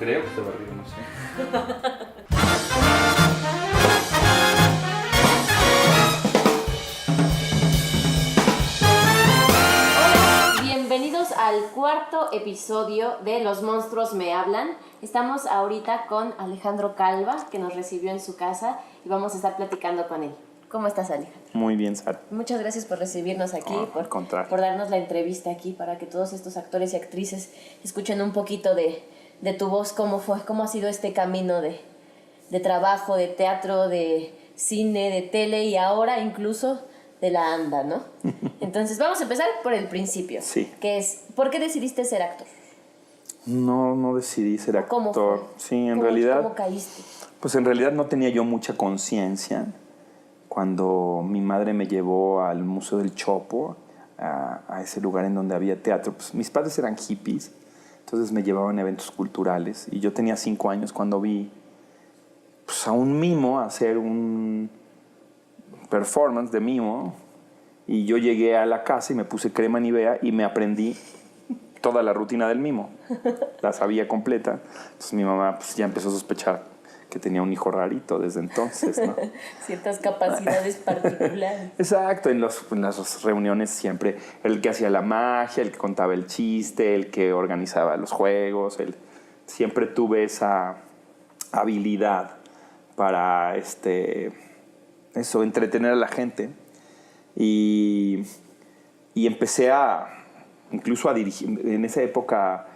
Creo que está barrido, no sé. Bienvenidos al cuarto episodio de Los Monstruos Me Hablan. Estamos ahorita con Alejandro Calva, que nos recibió en su casa y vamos a estar platicando con él. ¿Cómo estás, Alejandro? Muy bien, Sara. Muchas gracias por recibirnos aquí, por darnos la entrevista aquí, para que todos estos actores y actrices escuchen un poquito de tu voz, cómo ha sido este camino de trabajo, de teatro, de cine, de tele y ahora incluso de la ANDA, ¿no? Entonces vamos a empezar por el principio. Sí. Que es, ¿por qué decidiste ser actor? No decidí ser actor. ¿Cómo fue? Sí, en realidad. ¿Cómo caíste? Pues en realidad no tenía yo mucha conciencia cuando mi madre me llevó al Museo del Chopo, a ese lugar en donde había teatro. Pues mis padres eran hippies, entonces me llevaban a eventos culturales y yo tenía 5 años cuando vi pues, a un mimo hacer un performance de mimo y yo llegué a la casa y me puse crema Nivea y me aprendí toda la rutina del mimo, la sabía completa. Entonces mi mamá pues, ya empezó a sospechar que tenía un hijo rarito desde entonces, ¿no? Ciertas capacidades particulares. Exacto, en las reuniones siempre el que hacía la magia, el que contaba el chiste, el que organizaba los juegos, siempre tuve esa habilidad para entretener a la gente y empecé incluso a dirigir. En esa época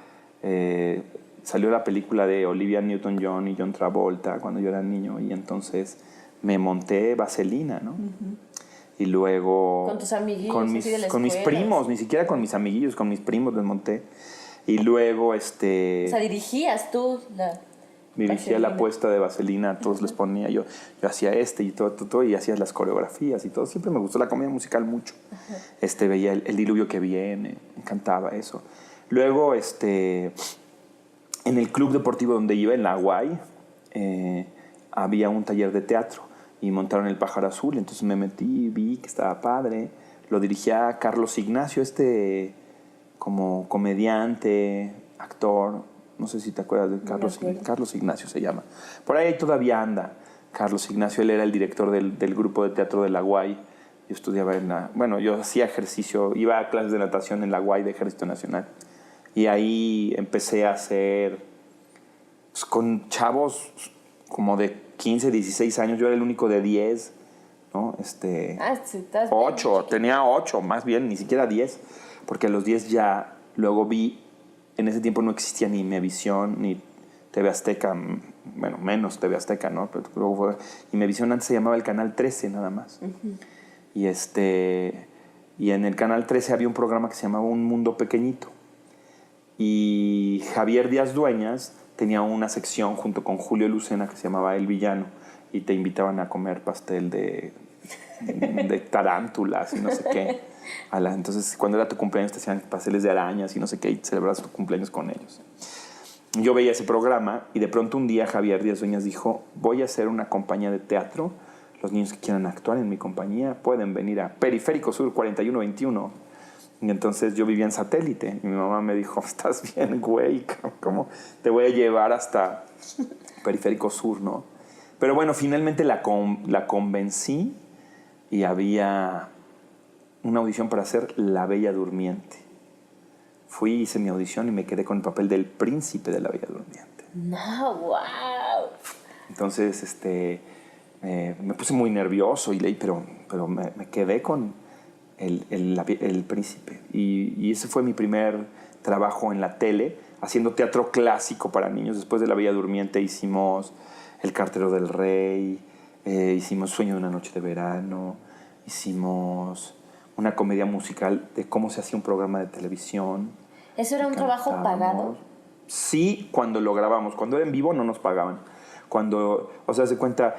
salió la película de Olivia Newton-John y John Travolta cuando yo era niño y entonces me monté Vaselina, ¿no? Uh-huh. Y luego con tus amiguillos, con mis primos, ni siquiera con mis amiguillos, con mis primos les monté y luego o sea, dirigías tú dirigía la puesta de Vaselina, a todos les ponía, yo hacía y todo, y hacía las coreografías y todo. Siempre me gustó la comedia musical mucho. Veía el diluvio que viene, me encantaba eso. Luego, en el club deportivo donde iba, en la Hawaii, había un taller de teatro y montaron El Pájaro Azul, entonces me metí, vi que estaba padre. Lo dirigía Carlos Ignacio, como comediante, actor. No sé si te acuerdas de Carlos Ignacio se llama. Por ahí todavía anda Carlos Ignacio. Él era el director del grupo de teatro de la UAI. Yo estudiaba yo hacía ejercicio, iba a clases de natación en la UAI de Ejército Nacional. Y ahí empecé a hacer pues, con chavos como de 15, 16 años. Yo era el único de 10, ¿no? 8, tenía 8, más bien, ni siquiera 10. Porque a los 10 ya luego vi. En ese tiempo no existía ni Imevisión, ni TV Azteca, bueno, menos TV Azteca, ¿no? Pero luego fue, Imevisión antes se llamaba el Canal 13 nada más. Uh-huh. Y en el Canal 13 había un programa que se llamaba Un Mundo Pequeñito. Y Javier Díaz Dueñas tenía una sección junto con Julio Lucena que se llamaba El Villano. Y te invitaban a comer pastel de tarántulas y no sé qué. Entonces, cuando era tu cumpleaños te hacían pasteles de arañas y no sé qué, y celebrabas tu cumpleaños con ellos. Yo veía ese programa y de pronto un día Javier Díaz Dueñas dijo: voy a hacer una compañía de teatro. Los niños que quieran actuar en mi compañía pueden venir a Periférico Sur 4121. Y entonces yo vivía en Satélite y mi mamá me dijo: estás bien, güey, ¿cómo te voy a llevar hasta Periférico Sur, no? Pero bueno, finalmente la convencí y había una audición para hacer La Bella Durmiente. Fui, hice mi audición y me quedé con el papel del príncipe de La Bella Durmiente. ¡No, wow! Entonces, me puse muy nervioso y leí, pero me quedé con el príncipe. Y ese fue mi primer trabajo en la tele, haciendo teatro clásico para niños. Después de La Bella Durmiente hicimos El Cartero del Rey, hicimos Sueño de una noche de verano, hicimos una comedia musical de cómo se hacía un programa de televisión. ¿Eso era un trabajo pagado? Sí, cuando lo grabamos. Cuando era en vivo no nos pagaban. Se cuenta,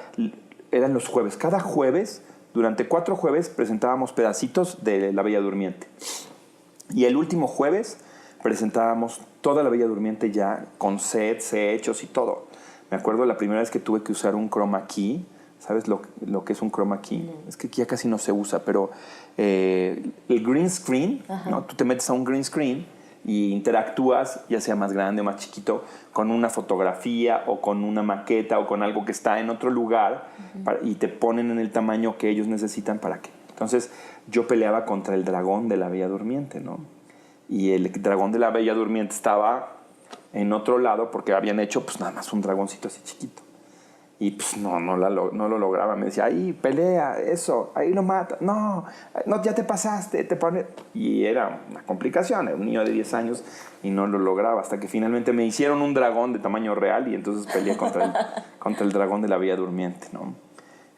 eran los jueves. Cada jueves, durante 4 jueves, presentábamos pedacitos de La Bella Durmiente. Y el último jueves presentábamos toda La Bella Durmiente ya con sets hechos y todo. Me acuerdo la primera vez que tuve que usar un chroma key. ¿Sabes lo que es un chroma key? No. Es que ya casi no se usa, pero el green screen, ¿no? Tú te metes a un green screen y interactúas, ya sea más grande o más chiquito, con una fotografía o con una maqueta o con algo que está en otro lugar y te ponen en el tamaño que ellos necesitan para que... Entonces yo peleaba contra el dragón de la Bella Durmiente, ¿no? Y el dragón de la Bella Durmiente estaba en otro lado porque habían hecho pues nada más un dragoncito así chiquito. Y pues no lo lograba. Me decía, ahí, pelea, eso, ahí lo mata. No, ya te pasaste, te pone... Y era una complicación, era un niño de 10 años y no lo lograba. Hasta que finalmente me hicieron un dragón de tamaño real y entonces peleé contra el dragón de la Bella Durmiente, ¿no?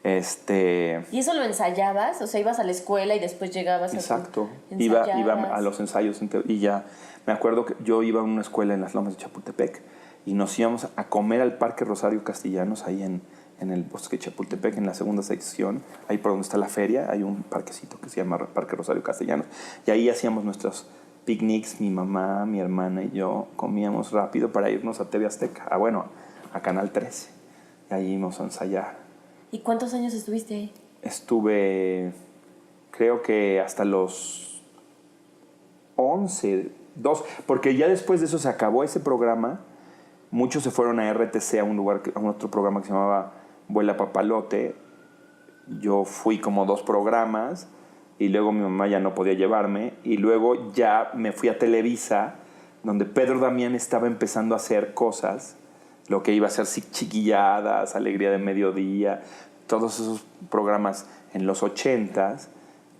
¿Y eso lo ensayabas? O sea, ibas a la escuela y después llegabas a... Exacto. Iba a los ensayos y ya... Me acuerdo que yo iba a una escuela en las Lomas de Chapultepec y nos íbamos a comer al Parque Rosario Castellanos, ahí en el bosque de Chapultepec, en la segunda sección, ahí por donde está la feria, hay un parquecito que se llama Parque Rosario Castellanos. Y ahí hacíamos nuestros picnics, mi mamá, mi hermana y yo comíamos rápido para irnos a TV Azteca, a Canal 13. Y ahí íbamos a ensayar. ¿Y cuántos años estuviste ahí? Estuve, creo que hasta los 11, porque ya después de eso se acabó ese programa. Muchos se fueron a RTC, a un otro programa que se llamaba Vuela Papalote. Yo fui como 2 programas y luego mi mamá ya no podía llevarme. Y luego ya me fui a Televisa, donde Pedro Damián estaba empezando a hacer cosas, lo que iba a ser Chiquilladas, Alegría de Mediodía, todos esos programas en los 80s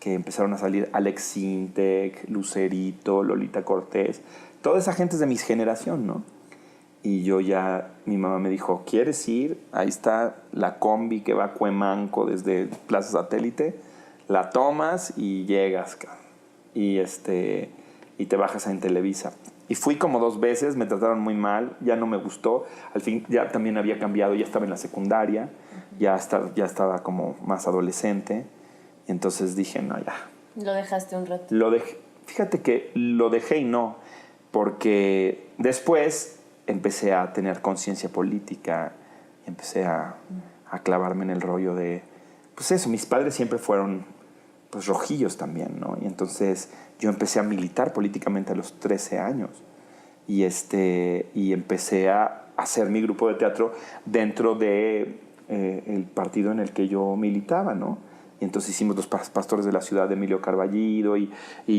que empezaron a salir, Alex Sintek, Lucerito, Lolita Cortés, toda esa gente es de mi generación, ¿no? Y yo ya, mi mamá me dijo, ¿quieres ir? Ahí está la combi que va a Cuemanco desde Plaza Satélite, la tomas y llegas, y te bajas en Televisa. Y fui como 2 veces, me trataron muy mal, ya no me gustó. Al fin ya también había cambiado, ya estaba en la secundaria, ya estaba como más adolescente. Y entonces dije, no, ya. ¿Lo dejaste un rato? Fíjate que lo dejé y no, porque después empecé a tener conciencia política, empecé a clavarme en el rollo de, pues eso, mis padres siempre fueron pues rojillos también, ¿no? Y entonces yo empecé a militar políticamente a los 13 años y empecé a hacer mi grupo de teatro dentro de el partido en el que yo militaba, ¿no? Y entonces hicimos Los Pastores de la Ciudad de Emilio Carballido y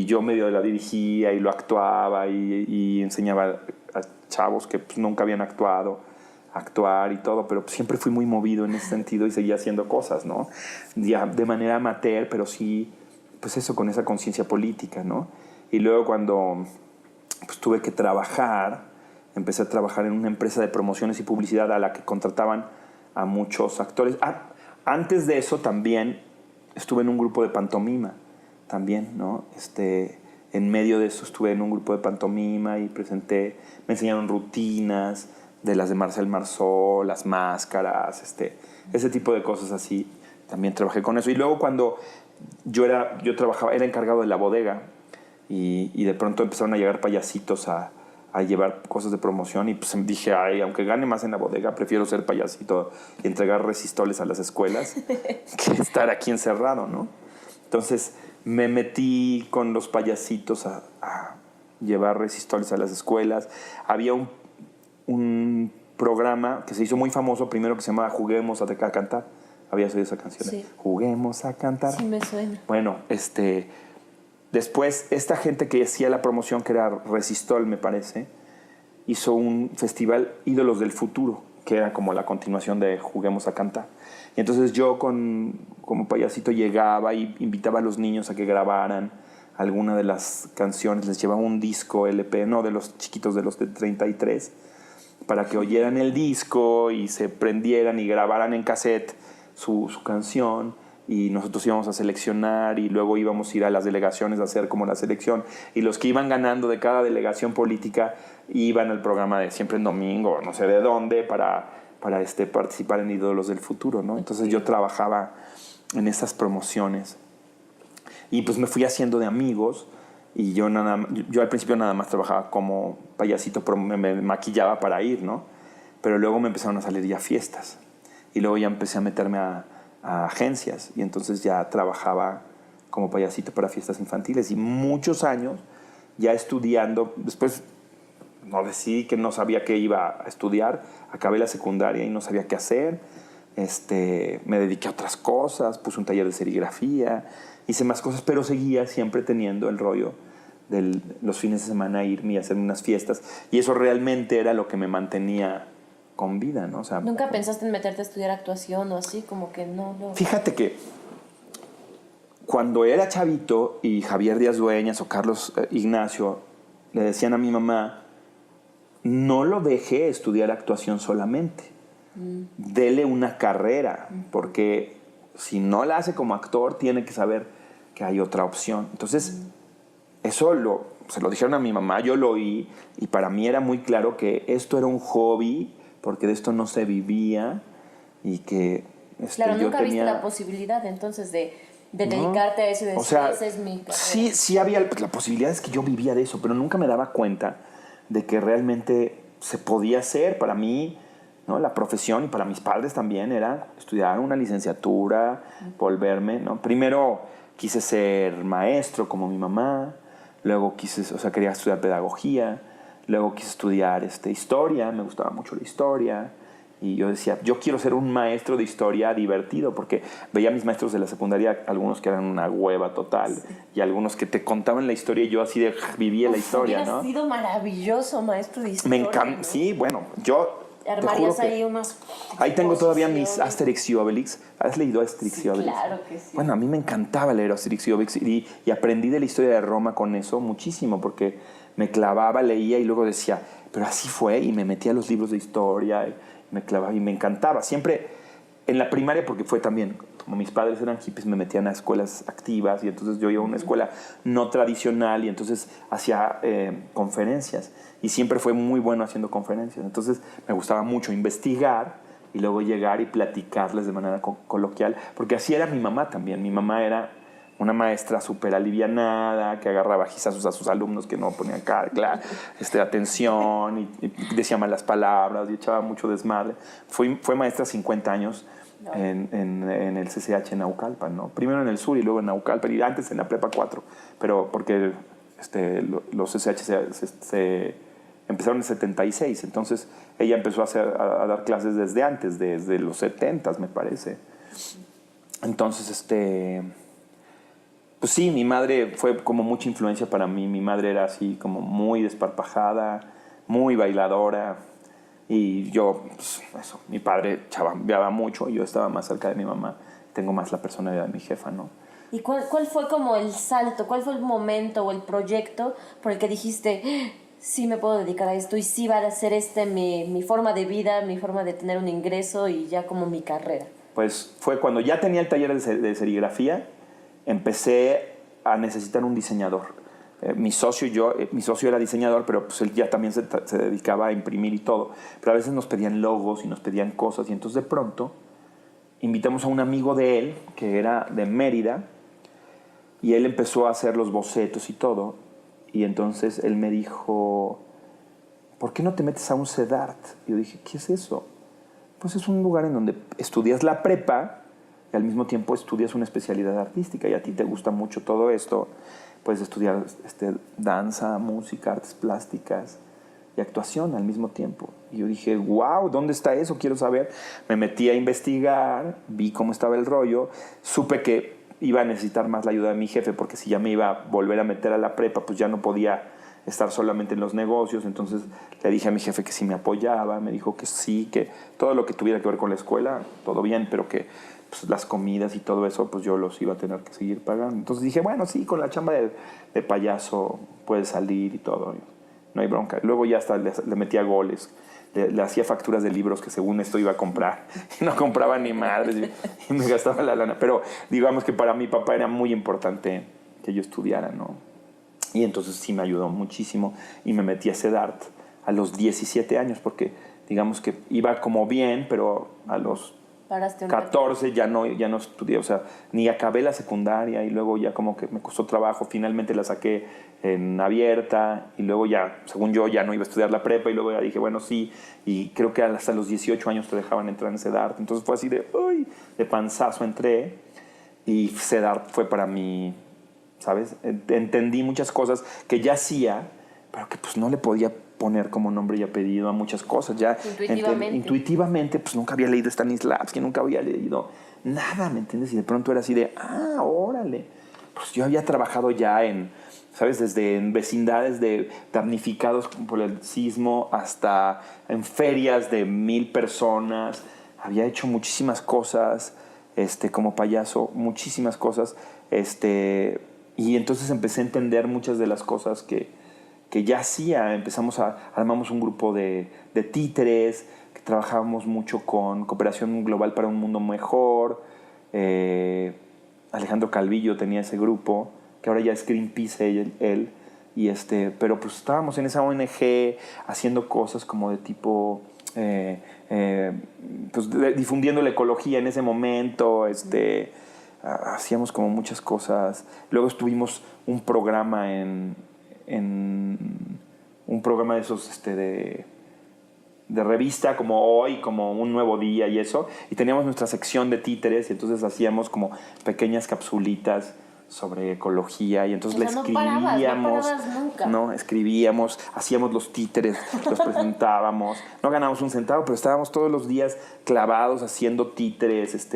yo medio la dirigía y lo actuaba y enseñaba a chavos que pues, nunca habían actuado a actuar y todo, pero pues, siempre fui muy movido en ese sentido y seguía haciendo cosas, ¿no? Ya de manera amateur, pero sí, pues eso, con esa conciencia política, ¿no? Y luego cuando pues, tuve que trabajar, empecé a trabajar en una empresa de promociones y publicidad a la que contrataban a muchos actores. Antes de eso también estuve en un grupo de pantomima, también, ¿no? En medio de eso estuve en un grupo de pantomima y me enseñaron rutinas de las de Marcel Marceau, las máscaras, ese tipo de cosas así. También trabajé con eso. Y luego cuando yo trabajaba, era encargado de la bodega y de pronto empezaron a llegar payasitos a llevar cosas de promoción y pues dije, ay, aunque gane más en la bodega, prefiero ser payasito y entregar resistoles a las escuelas que estar aquí encerrado, ¿no? Entonces me metí con los payasitos a llevar resistoles a las escuelas. Había un programa que se hizo muy famoso primero que se llamaba Juguemos a Cantar. ¿Habías oído esa canción? Sí. Juguemos a cantar. Sí, me suena. Bueno, después, esta gente que hacía la promoción, que era Resistol, me parece, hizo un festival Ídolos del Futuro, que era como la continuación de Juguemos a Cantar. Y entonces yo como payasito llegaba y invitaba a los niños a que grabaran alguna de las canciones, les llevaba un disco LP, no de los chiquitos, de los de 33, para que oyeran el disco y se prendieran y grabaran en cassette su canción. Y nosotros íbamos a seleccionar y luego íbamos a ir a las delegaciones a hacer como la selección. Y los que iban ganando de cada delegación política iban al programa de Siempre en Domingo, no sé de dónde, para participar en Ídolos del Futuro, ¿no? Entonces yo trabajaba en esas promociones. Y pues me fui haciendo de amigos. Y yo al principio nada más trabajaba como payasito, me maquillaba para ir, ¿no? Pero luego me empezaron a salir ya fiestas. Y luego ya empecé a meterme a agencias y entonces ya trabajaba como payasito para fiestas infantiles y muchos años ya estudiando, después no decidí que no sabía qué iba a estudiar, acabé la secundaria y no sabía qué hacer, me dediqué a otras cosas, puse un taller de serigrafía, hice más cosas, pero seguía siempre teniendo el rollo de los fines de semana irme y hacer unas fiestas, y eso realmente era lo que me mantenía con vida, ¿no? O sea, ¿Nunca pensaste en meterte a estudiar actuación o así? Como que no. Fíjate que cuando era chavito y Javier Díaz Dueñas o Carlos Ignacio le decían a mi mamá, no lo dejé estudiar actuación solamente, dele una carrera, porque si no la hace como actor tiene que saber que hay otra opción. Entonces, eso se lo dijeron a mi mamá, yo lo oí, y para mí era muy claro que esto era un hobby, porque de esto no se vivía, y que claro, yo nunca tenía... viste la posibilidad entonces de dedicarte a eso y decir, o sea, esa es mi carrera. Sí había la posibilidad, es que yo vivía de eso, pero nunca me daba cuenta de que realmente se podía hacer. Para mí, ¿no? La profesión, y para mis padres también, era estudiar una licenciatura, volverme, ¿no? Primero quise ser maestro como mi mamá, luego quería estudiar pedagogía, luego quise estudiar historia, me gustaba mucho la historia, y yo decía, yo quiero ser un maestro de historia divertido, porque veía a mis maestros de la secundaria, algunos que eran una hueva total, y algunos que te contaban la historia y yo así de vivía la historia, ¿no? Hubiera sido maravilloso maestro de historia. Me encanta, ¿no? Sí, bueno, yo armarías ahí unas... Ahí tengo todavía mis Asterix y Obelix. ¿Has leído Asterix y Obelix? Claro que sí. Bueno, a mí me encantaba leer Asterix y Obelix, y aprendí de la historia de Roma con eso muchísimo, porque me clavaba, leía y luego decía, pero así fue, y me metía a los libros de historia, y me clavaba y me encantaba. Siempre en la primaria, porque fue también, como mis padres eran hippies, me metían a escuelas activas, y entonces yo iba a una escuela no tradicional, y entonces hacía conferencias, y siempre fue muy bueno haciendo conferencias. Entonces me gustaba mucho investigar y luego llegar y platicarles de manera coloquial, porque así era mi mamá también. Mi mamá era una maestra súper alivianada, que agarraba gizazos a sus alumnos que no ponían atención, y decía malas palabras y echaba mucho desmadre. Fue maestra 50 años en el CCH en Naucalpan, ¿no? Primero en el sur y luego en Naucalpan, y antes en la Prepa 4, pero porque los CCH se empezaron en 76, entonces ella empezó a dar clases desde antes, desde los 70s, me parece. Entonces, pues sí, mi madre fue como mucha influencia para mí. Mi madre era así como muy desparpajada, muy bailadora, y yo, pues eso, mi padre chambeaba mucho y yo estaba más cerca de mi mamá. Tengo más la personalidad de mi jefa, ¿no? ¿Y cuál fue como el salto, cuál fue el momento o el proyecto por el que dijiste, sí me puedo dedicar a esto y sí va a ser mi forma de vida, mi forma de tener un ingreso y ya como mi carrera? Pues fue cuando ya tenía el taller de serigrafía, empecé a necesitar un diseñador. Mi socio era diseñador, pero pues él ya también se dedicaba a imprimir y todo. Pero a veces nos pedían logos y nos pedían cosas, y entonces de pronto invitamos a un amigo de él, que era de Mérida, y él empezó a hacer los bocetos y todo. Y entonces él me dijo, ¿por qué no te metes a un CEDART? Y yo dije, ¿qué es eso? Pues es un lugar en donde estudias la prepa y al mismo tiempo estudias una especialidad artística, y a ti te gusta mucho todo esto. Puedes estudiar danza, música, artes plásticas y actuación al mismo tiempo. Y yo dije, wow, ¿dónde está eso? Quiero saber. Me metí a investigar, vi cómo estaba el rollo, supe que iba a necesitar más la ayuda de mi jefe, porque si ya me iba a volver a meter a la prepa, pues ya no podía estar solamente en los negocios. Entonces le dije a mi jefe que sí me apoyaba, me dijo que sí, que todo lo que tuviera que ver con la escuela, todo bien, pero que pues, las comidas y todo eso, pues yo los iba a tener que seguir pagando. Entonces dije, bueno, sí, con la chamba de payaso puedes salir y todo, no hay bronca. Luego ya hasta le metía goles, le hacía facturas de libros que según esto iba a comprar, y no compraba ni madres, y me gastaba la lana. Pero digamos que para mi papá era muy importante que yo estudiara, ¿no? Y entonces sí me ayudó muchísimo, y me metí a CEDART a los 17 años, porque digamos que iba como bien, pero a los 14 ya no estudié, o sea, ni acabé la secundaria, y luego ya como que me costó trabajo. Finalmente la saqué en abierta, y luego ya, según yo, ya no iba a estudiar la prepa, y luego ya dije, bueno, sí, y creo que hasta los 18 años te dejaban entrar en CEDART. Entonces fue así de panzazo entré, y CEDART fue para mí ¿sabes? Entendí muchas cosas que ya hacía, pero que pues no le podía poner como nombre y apellido a muchas cosas. Ya intuitivamente pues nunca había leído Stanislavski, nunca había leído nada, ¿me entiendes? Y de pronto era así de, órale. Pues yo había trabajado ya en, ¿sabes? Desde en vecindades de damnificados por el sismo hasta en ferias de 1,000 personas. Había hecho muchísimas cosas como payaso, muchísimas cosas. Y entonces empecé a entender muchas de las cosas que ya hacía. Armamos un grupo de títeres, que trabajábamos mucho con cooperación global para un mundo mejor. Alejandro Calvillo tenía ese grupo, que ahora ya es Greenpeace él. Pero pues estábamos en esa ONG haciendo cosas como de tipo... difundiendo la ecología en ese momento. Hacíamos como muchas cosas. Luego tuvimos un programa en un programa de esos de revista como Hoy, como Un Nuevo Día y eso, y teníamos nuestra sección de títeres y entonces hacíamos como pequeñas capsulitas sobre ecología y entonces escribíamos, hacíamos los títeres, los presentábamos, no ganábamos un centavo, pero estábamos todos los días clavados haciendo títeres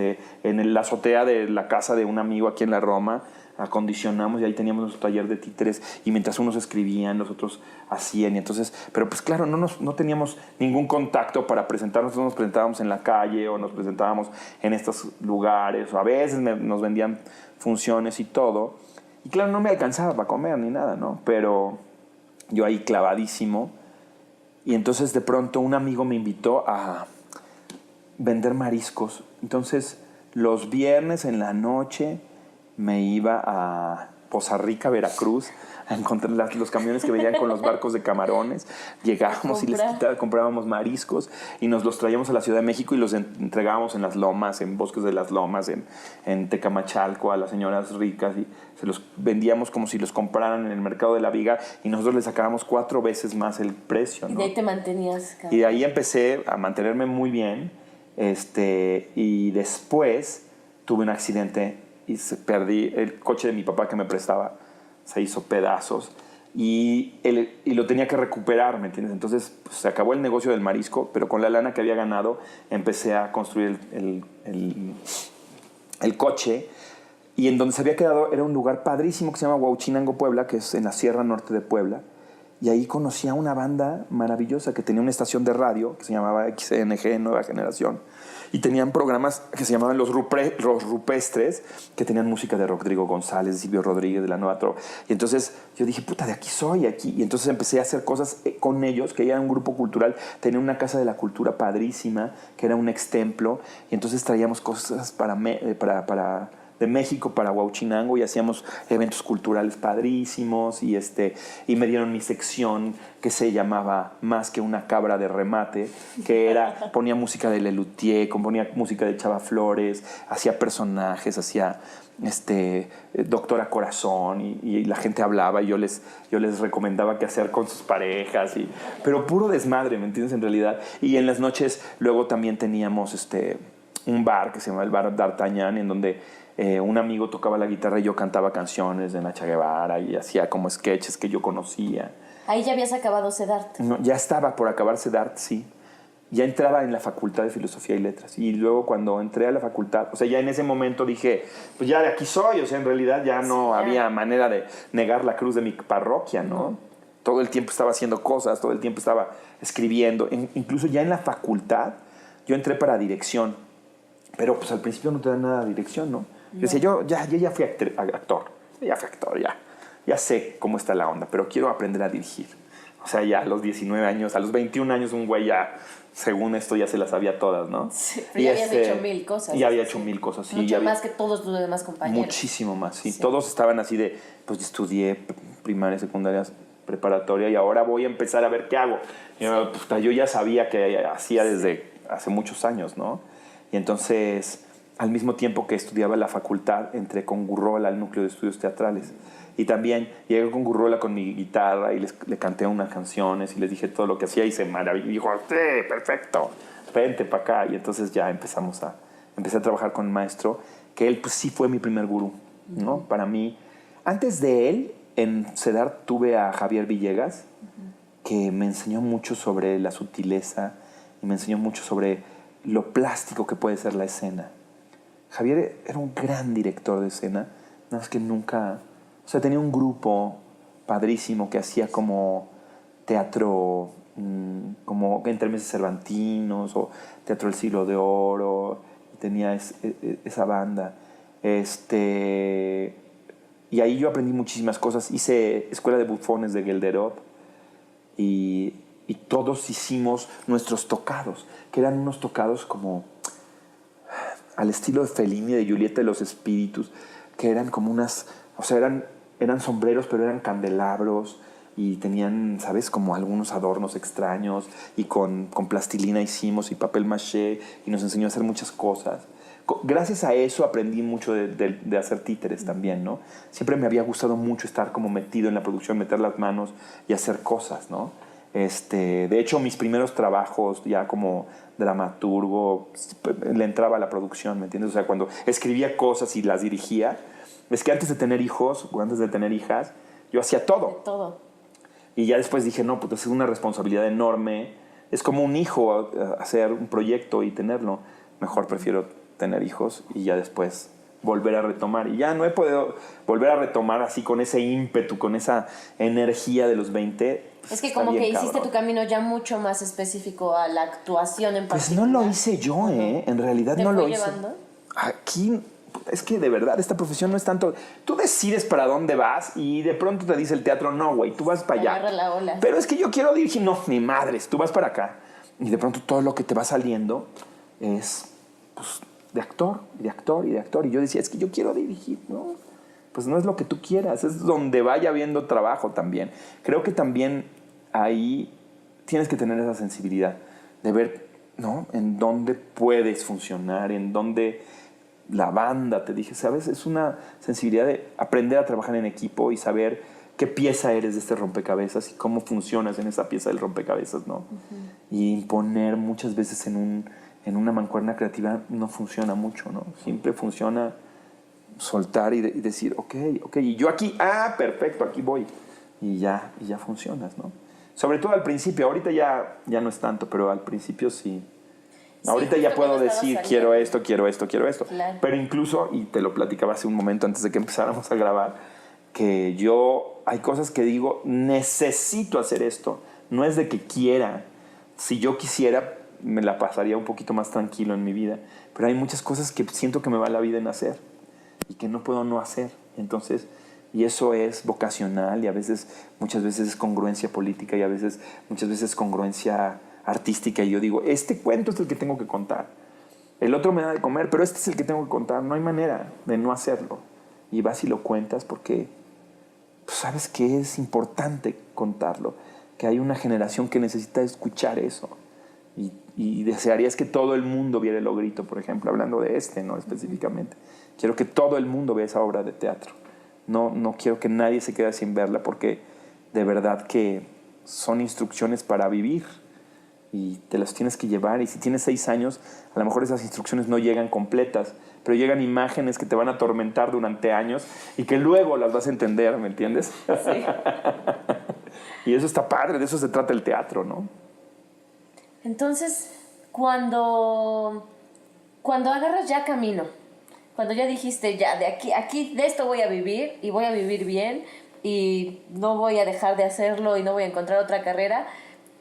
en la azotea de la casa de un amigo aquí en la Roma. Acondicionamos y ahí teníamos nuestro taller de títeres y mientras unos escribían, los otros hacían. Y entonces, pero pues claro, no teníamos ningún contacto para presentarnos. Nosotros nos presentábamos en la calle o nos presentábamos en estos lugares o a veces nos vendían funciones y todo. Y claro, no me alcanzaba para comer ni nada, ¿no? Pero yo ahí clavadísimo. Y entonces de pronto un amigo me invitó a vender mariscos. Entonces los viernes en la noche me iba a Poza Rica, Veracruz, a encontrar los camiones que venían con los barcos de camarones. Llegábamos y comprábamos mariscos y nos los traíamos a la Ciudad de México y los entregábamos en las lomas, en Bosques de las Lomas, en Tecamachalco, a las señoras ricas, y se los vendíamos como si los compraran en el mercado de la Viga y nosotros les sacábamos 4 veces más el precio, ¿no? Y de ahí te mantenías. Y de ahí empecé a mantenerme muy bien, y después tuve un accidente y perdí el coche de mi papá que me prestaba, se hizo pedazos y lo tenía que recuperar, ¿me entiendes? Entonces pues, se acabó el negocio del marisco, pero con la lana que había ganado empecé a construir el coche, y en donde se había quedado era un lugar padrísimo que se llama Huauchinango, Puebla, que es en la Sierra Norte de Puebla, y ahí conocí a una banda maravillosa que tenía una estación de radio que se llamaba XNG, Nueva Generación, y tenían programas que se llamaban Los Rupestres, que tenían música de Rodrigo González, de Silvio Rodríguez, de la Nueva Trova. Y entonces yo dije, puta, de aquí soy, aquí. Y entonces empecé a hacer cosas con ellos, que era un grupo cultural, tenía una casa de la cultura padrísima, que era un extemplo, y entonces traíamos cosas de México para Huauchinango y hacíamos eventos culturales padrísimos y me dieron mi sección que se llamaba Más que una cabra de remate, que ponía música de Lelutier, componía música de Chava Flores, hacía personajes, hacía Doctora Corazón y la gente hablaba y yo les recomendaba qué hacer con sus parejas, pero puro desmadre, ¿me entiendes? En realidad. Y en las noches luego también teníamos un bar que se llamaba el Bar D'Artagnan, en donde un amigo tocaba la guitarra y yo cantaba canciones de Nacha Guevara y hacía como sketches que yo conocía. ¿Ahí ya habías acabado CEDART? No, ya estaba por acabar CEDART, sí. Ya entraba en la Facultad de Filosofía y Letras. Y luego cuando entré a la facultad, o sea, ya en ese momento dije, pues ya de aquí soy. O sea, en realidad ya no había manera de negar la cruz de mi parroquia, ¿no? Todo el tiempo estaba haciendo cosas, todo el tiempo estaba escribiendo. Incluso ya en la facultad yo entré para dirección. Pero pues al principio no te dan nada de dirección, ¿no? Yo decía, yo ya fui actor, ya sé cómo está la onda, pero quiero aprender a dirigir. O sea, ya a los 19 años, a los 21 años un güey ya, según esto, ya se las sabía todas, ¿no? Sí, pero ya habías hecho 1000 cosas. Ya había hecho 1000 cosas, sí. Mucho más que todos los demás compañeros. Muchísimo más, sí. Todos estaban así de, pues estudié primaria, secundaria, preparatoria y ahora voy a empezar a ver qué hago. Yo ya sabía que hacía desde hace muchos años, ¿no? Y entonces, al mismo tiempo que estudiaba en la facultad, entré con Gurrola al núcleo de estudios teatrales. Y también llegué con Gurrola con mi guitarra y le canté unas canciones y les dije todo lo que hacía y se maravilló. Y dijo, sí, perfecto, vente para acá. Y entonces ya empecé a trabajar con el maestro, que él pues sí fue mi primer gurú, ¿no? Para mí, Antes de él, en CEDAR tuve a Javier Villegas, que me enseñó mucho sobre la sutileza y me enseñó mucho sobre lo plástico que puede ser la escena. Javier era un gran director de escena, nada más que nunca... O sea, tenía un grupo padrísimo que hacía como teatro, como entre meses cervantinos o teatro del siglo de oro, y tenía esa banda. Y ahí yo aprendí muchísimas cosas. Hice escuela de bufones de Gelderop y todos hicimos nuestros tocados, que eran unos tocados como al estilo de Fellini, de Julieta de los Espíritus, que eran como unas, o sea, eran sombreros, pero eran candelabros y tenían, ¿sabes? Como algunos adornos extraños y con plastilina hicimos y papel maché y nos enseñó a hacer muchas cosas. Gracias a eso aprendí mucho de hacer títeres también, ¿no? Siempre me había gustado mucho estar como metido en la producción, meter las manos y hacer cosas, ¿no? De hecho, mis primeros trabajos ya como dramaturgo le entraba a la producción, ¿me entiendes? O sea, cuando escribía cosas y las dirigía, es que antes de tener hijos o antes de tener hijas, yo hacía todo. De todo. Y ya después dije, no, pues es una responsabilidad enorme. Es como un hijo hacer un proyecto y tenerlo. Mejor prefiero tener hijos y ya después volver a retomar. Y ya no he podido volver a retomar así con ese ímpetu, con esa energía de los 20. Pues es que como que hiciste tu camino ya mucho más específico a la actuación en particular. Pues no lo hice yo, ¿eh? En realidad no lo hice. ¿Te fue llevando? Aquí, es que de verdad, esta profesión no es tanto... Tú decides para dónde vas y de pronto te dice el teatro, no, güey, tú vas para allá. Agarra la ola. Pero es que yo quiero dirigir, no, ni madres, tú vas para acá. Y de pronto todo lo que te va saliendo es, pues, de actor, y de actor, y de actor. Y yo decía, es que yo quiero dirigir, ¿no? Pues no es lo que tú quieras, es donde vaya habiendo trabajo también. Creo que también ahí tienes que tener esa sensibilidad de ver, ¿no? En dónde puedes funcionar, en dónde la banda, te dije, ¿sabes? Es una sensibilidad de aprender a trabajar en equipo y saber qué pieza eres de este rompecabezas y cómo funcionas en esa pieza del rompecabezas, ¿no? Y imponer muchas veces en una mancuerna creativa no funciona mucho, ¿no? Siempre funciona soltar y decir, ok, y yo aquí, perfecto, aquí voy. Y ya funcionas, ¿no? Sobre todo al principio, ahorita ya no es tanto, pero al principio sí. Ahorita ya puedo decir, quiero esto. Claro. Pero incluso, y te lo platicaba hace un momento antes de que empezáramos a grabar, que hay cosas que digo, necesito hacer esto. No es de que quiera. Si yo quisiera, me la pasaría un poquito más tranquilo en mi vida. Pero hay muchas cosas que siento que me va la vida en hacer y que no puedo no hacer. Entonces, y eso es vocacional y muchas veces es congruencia política y muchas veces congruencia artística. Y yo digo, este cuento es el que tengo que contar. El otro me da de comer, pero este es el que tengo que contar. No hay manera de no hacerlo. Y vas y lo cuentas porque pues, sabes que es importante contarlo. Que hay una generación que necesita escuchar eso. Y desearías que todo el mundo viera El Ogrito, por ejemplo, hablando de ¿no? Específicamente. Quiero que todo el mundo vea esa obra de teatro. No quiero que nadie se quede sin verla porque de verdad que son instrucciones para vivir y te las tienes que llevar. Y si tienes 6 años, a lo mejor esas instrucciones no llegan completas, pero llegan imágenes que te van a atormentar durante años y que luego las vas a entender, ¿me entiendes? Sí. Y eso está padre, de eso se trata el teatro, ¿no? Entonces, cuando agarras ya camino, cuando ya dijiste, ya de aquí de esto voy a vivir y voy a vivir bien y no voy a dejar de hacerlo y no voy a encontrar otra carrera,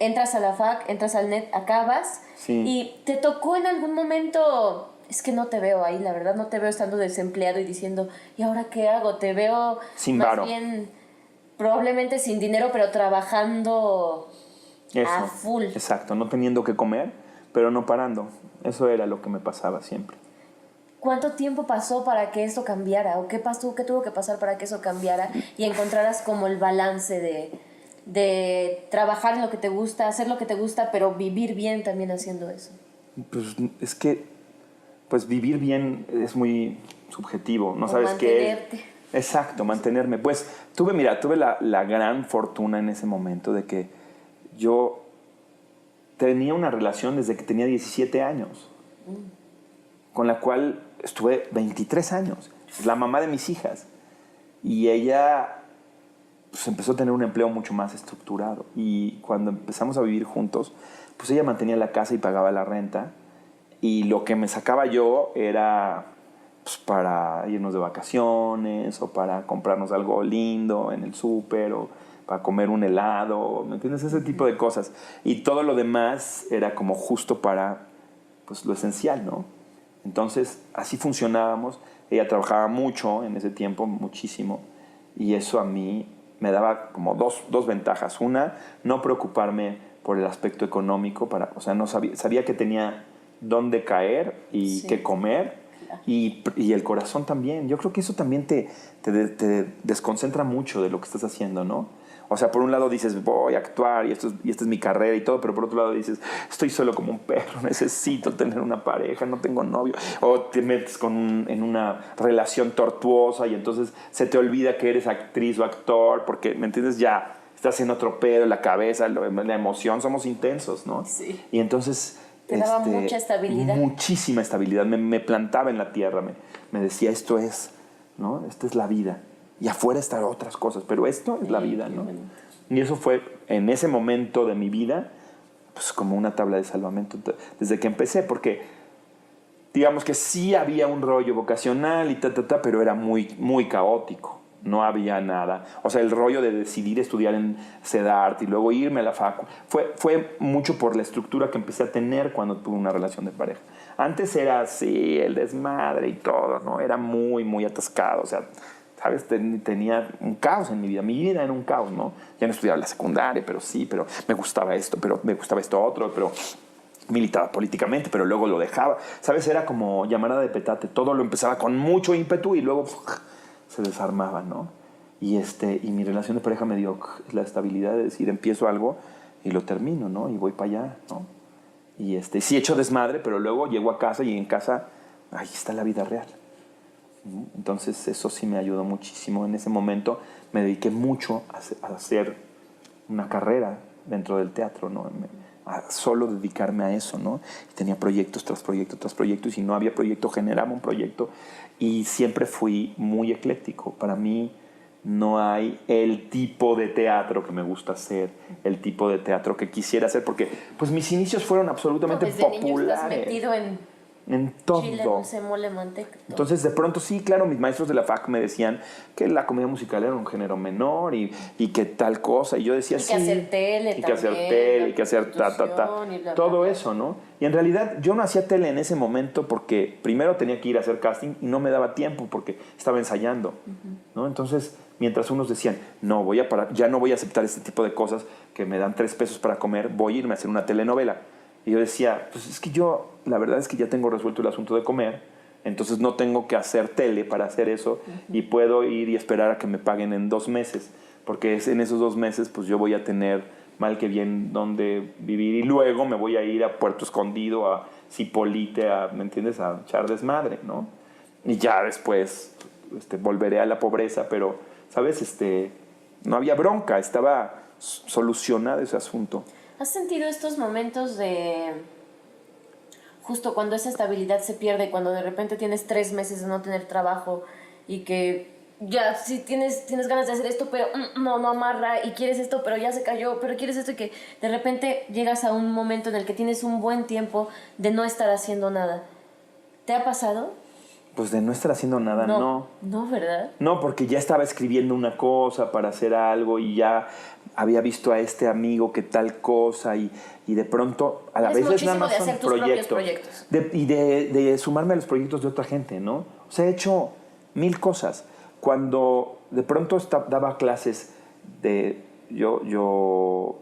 entras a la fac, entras al NET, acabas. Sí. Y te tocó en algún momento, es que no te veo ahí, la verdad, no te veo estando desempleado y diciendo, ¿y ahora qué hago? Te veo sin más varo. bien probablemente sin dinero, pero trabajando Eso, a full. Exacto, no teniendo que comer, pero no parando. Eso era lo que me pasaba siempre. ¿Cuánto tiempo pasó para que eso cambiara? ¿O qué tuvo que pasar para que eso cambiara y encontraras como el balance de trabajar en lo que te gusta, hacer lo que te gusta, pero vivir bien también haciendo eso? Pues es que vivir bien es muy subjetivo, no sabes qué es. Exacto, mantenerme. Pues tuve la gran fortuna en ese momento de que yo tenía una relación desde que tenía 17 años, con la cual estuve 23 años. Es la mamá de mis hijas. Y ella pues, empezó a tener un empleo mucho más estructurado. Y cuando empezamos a vivir juntos, pues ella mantenía la casa y pagaba la renta. Y lo que me sacaba yo era pues, para irnos de vacaciones o para comprarnos algo lindo en el súper o para comer un helado, ¿me entiendes? Ese tipo de cosas. Y todo lo demás era como justo para pues, lo esencial, ¿no? Entonces, así funcionábamos. Ella trabajaba mucho en ese tiempo, muchísimo. Y eso a mí me daba como dos ventajas. Una, no preocuparme por el aspecto económico. O sea, no sabía que tenía dónde caer y qué comer. Claro. Y el corazón también. Yo creo que eso también te desconcentra mucho de lo que estás haciendo, ¿no? O sea, por un lado dices, voy a actuar y esta es mi carrera y todo, pero por otro lado dices, estoy solo como un perro, necesito tener una pareja, no tengo novio. O te metes en una relación tortuosa y entonces se te olvida que eres actriz o actor, porque, ¿me entiendes? Ya estás en otro pedo, la cabeza, la emoción, somos intensos, ¿no? Sí. Y entonces... Te daba mucha estabilidad. Muchísima estabilidad. Me plantaba en la tierra, me decía, esto es, ¿no? Esta es la vida. Y afuera están otras cosas, pero esto es la vida, ¿no? Bueno. Y eso fue, en ese momento de mi vida, pues como una tabla de salvamento desde que empecé, porque digamos que sí había un rollo vocacional y pero era muy, muy caótico. No había nada. O sea, el rollo de decidir estudiar en CEDART y luego irme a la facu fue mucho por la estructura que empecé a tener cuando tuve una relación de pareja. Antes era así, el desmadre y todo, ¿no? Era muy, muy atascado. O sea, ¿sabes? Tenía un caos en mi vida. Mi vida era un caos, ¿no? Ya no estudiaba la secundaria, pero me gustaba esto, pero me gustaba esto otro, pero militaba políticamente, pero luego lo dejaba. ¿Sabes? Era como llamada de petate. Todo lo empezaba con mucho ímpetu y luego se desarmaba, ¿no? Y mi relación de pareja me dio la estabilidad de decir, empiezo algo y lo termino, ¿no? Y voy para allá, ¿no? Y sí hecho desmadre, pero luego llego a casa y en casa, ahí está la vida real. Entonces eso sí me ayudó muchísimo. En ese momento me dediqué mucho a hacer una carrera dentro del teatro, ¿no? A solo dedicarme a eso, ¿no? Y tenía proyectos tras proyectos tras proyectos, y si no había proyecto generaba un proyecto, y siempre fui muy ecléctico. Para mí no hay el tipo de teatro que me gusta hacer, el tipo de teatro que quisiera hacer, porque pues mis inicios fueron absolutamente populares. Niño estás metido en todo. Chile, dulce, mole, manteca. Todo. Entonces, de pronto, sí, claro, mis maestros de la fac me decían que la comedia musical era un género menor y que tal cosa. Y yo decía, y que hacer tele y que hacer tele, y que hacer todo eso, ¿no? Y en realidad, yo no hacía tele en ese momento porque primero tenía que ir a hacer casting y no me daba tiempo porque estaba ensayando, ¿no? Entonces, mientras unos decían, no, voy a parar, ya no voy a aceptar este tipo de cosas que me dan 3 pesos para comer, voy a irme a hacer una telenovela. Y yo decía, pues es que la verdad es que ya tengo resuelto el asunto de comer, entonces no tengo que hacer tele para hacer eso, y puedo ir y esperar a que me paguen en 2 meses, porque en esos 2 meses pues yo voy a tener mal que bien donde vivir, y luego me voy a ir a Puerto Escondido, a Cipolite, ¿me entiendes?, a echar desmadre, ¿no? Y ya después volveré a la pobreza, pero, ¿sabes? No había bronca, estaba solucionado ese asunto. ¿Has sentido estos momentos de justo cuando esa estabilidad se pierde, cuando de repente tienes 3 meses de no tener trabajo y que ya sí tienes ganas de hacer esto, pero no amarra, y quieres esto, pero ya se cayó, pero quieres esto, y que de repente llegas a un momento en el que tienes un buen tiempo de no estar haciendo nada? ¿Te ha pasado? Pues de no estar haciendo nada, no. No, ¿verdad? No, porque ya estaba escribiendo una cosa para hacer algo y ya había visto a este amigo que tal cosa y de pronto a la vez es nada más son proyectos. Y de sumarme a los proyectos de otra gente, ¿no? O sea, he hecho 1000 cosas. Cuando de pronto daba clases yo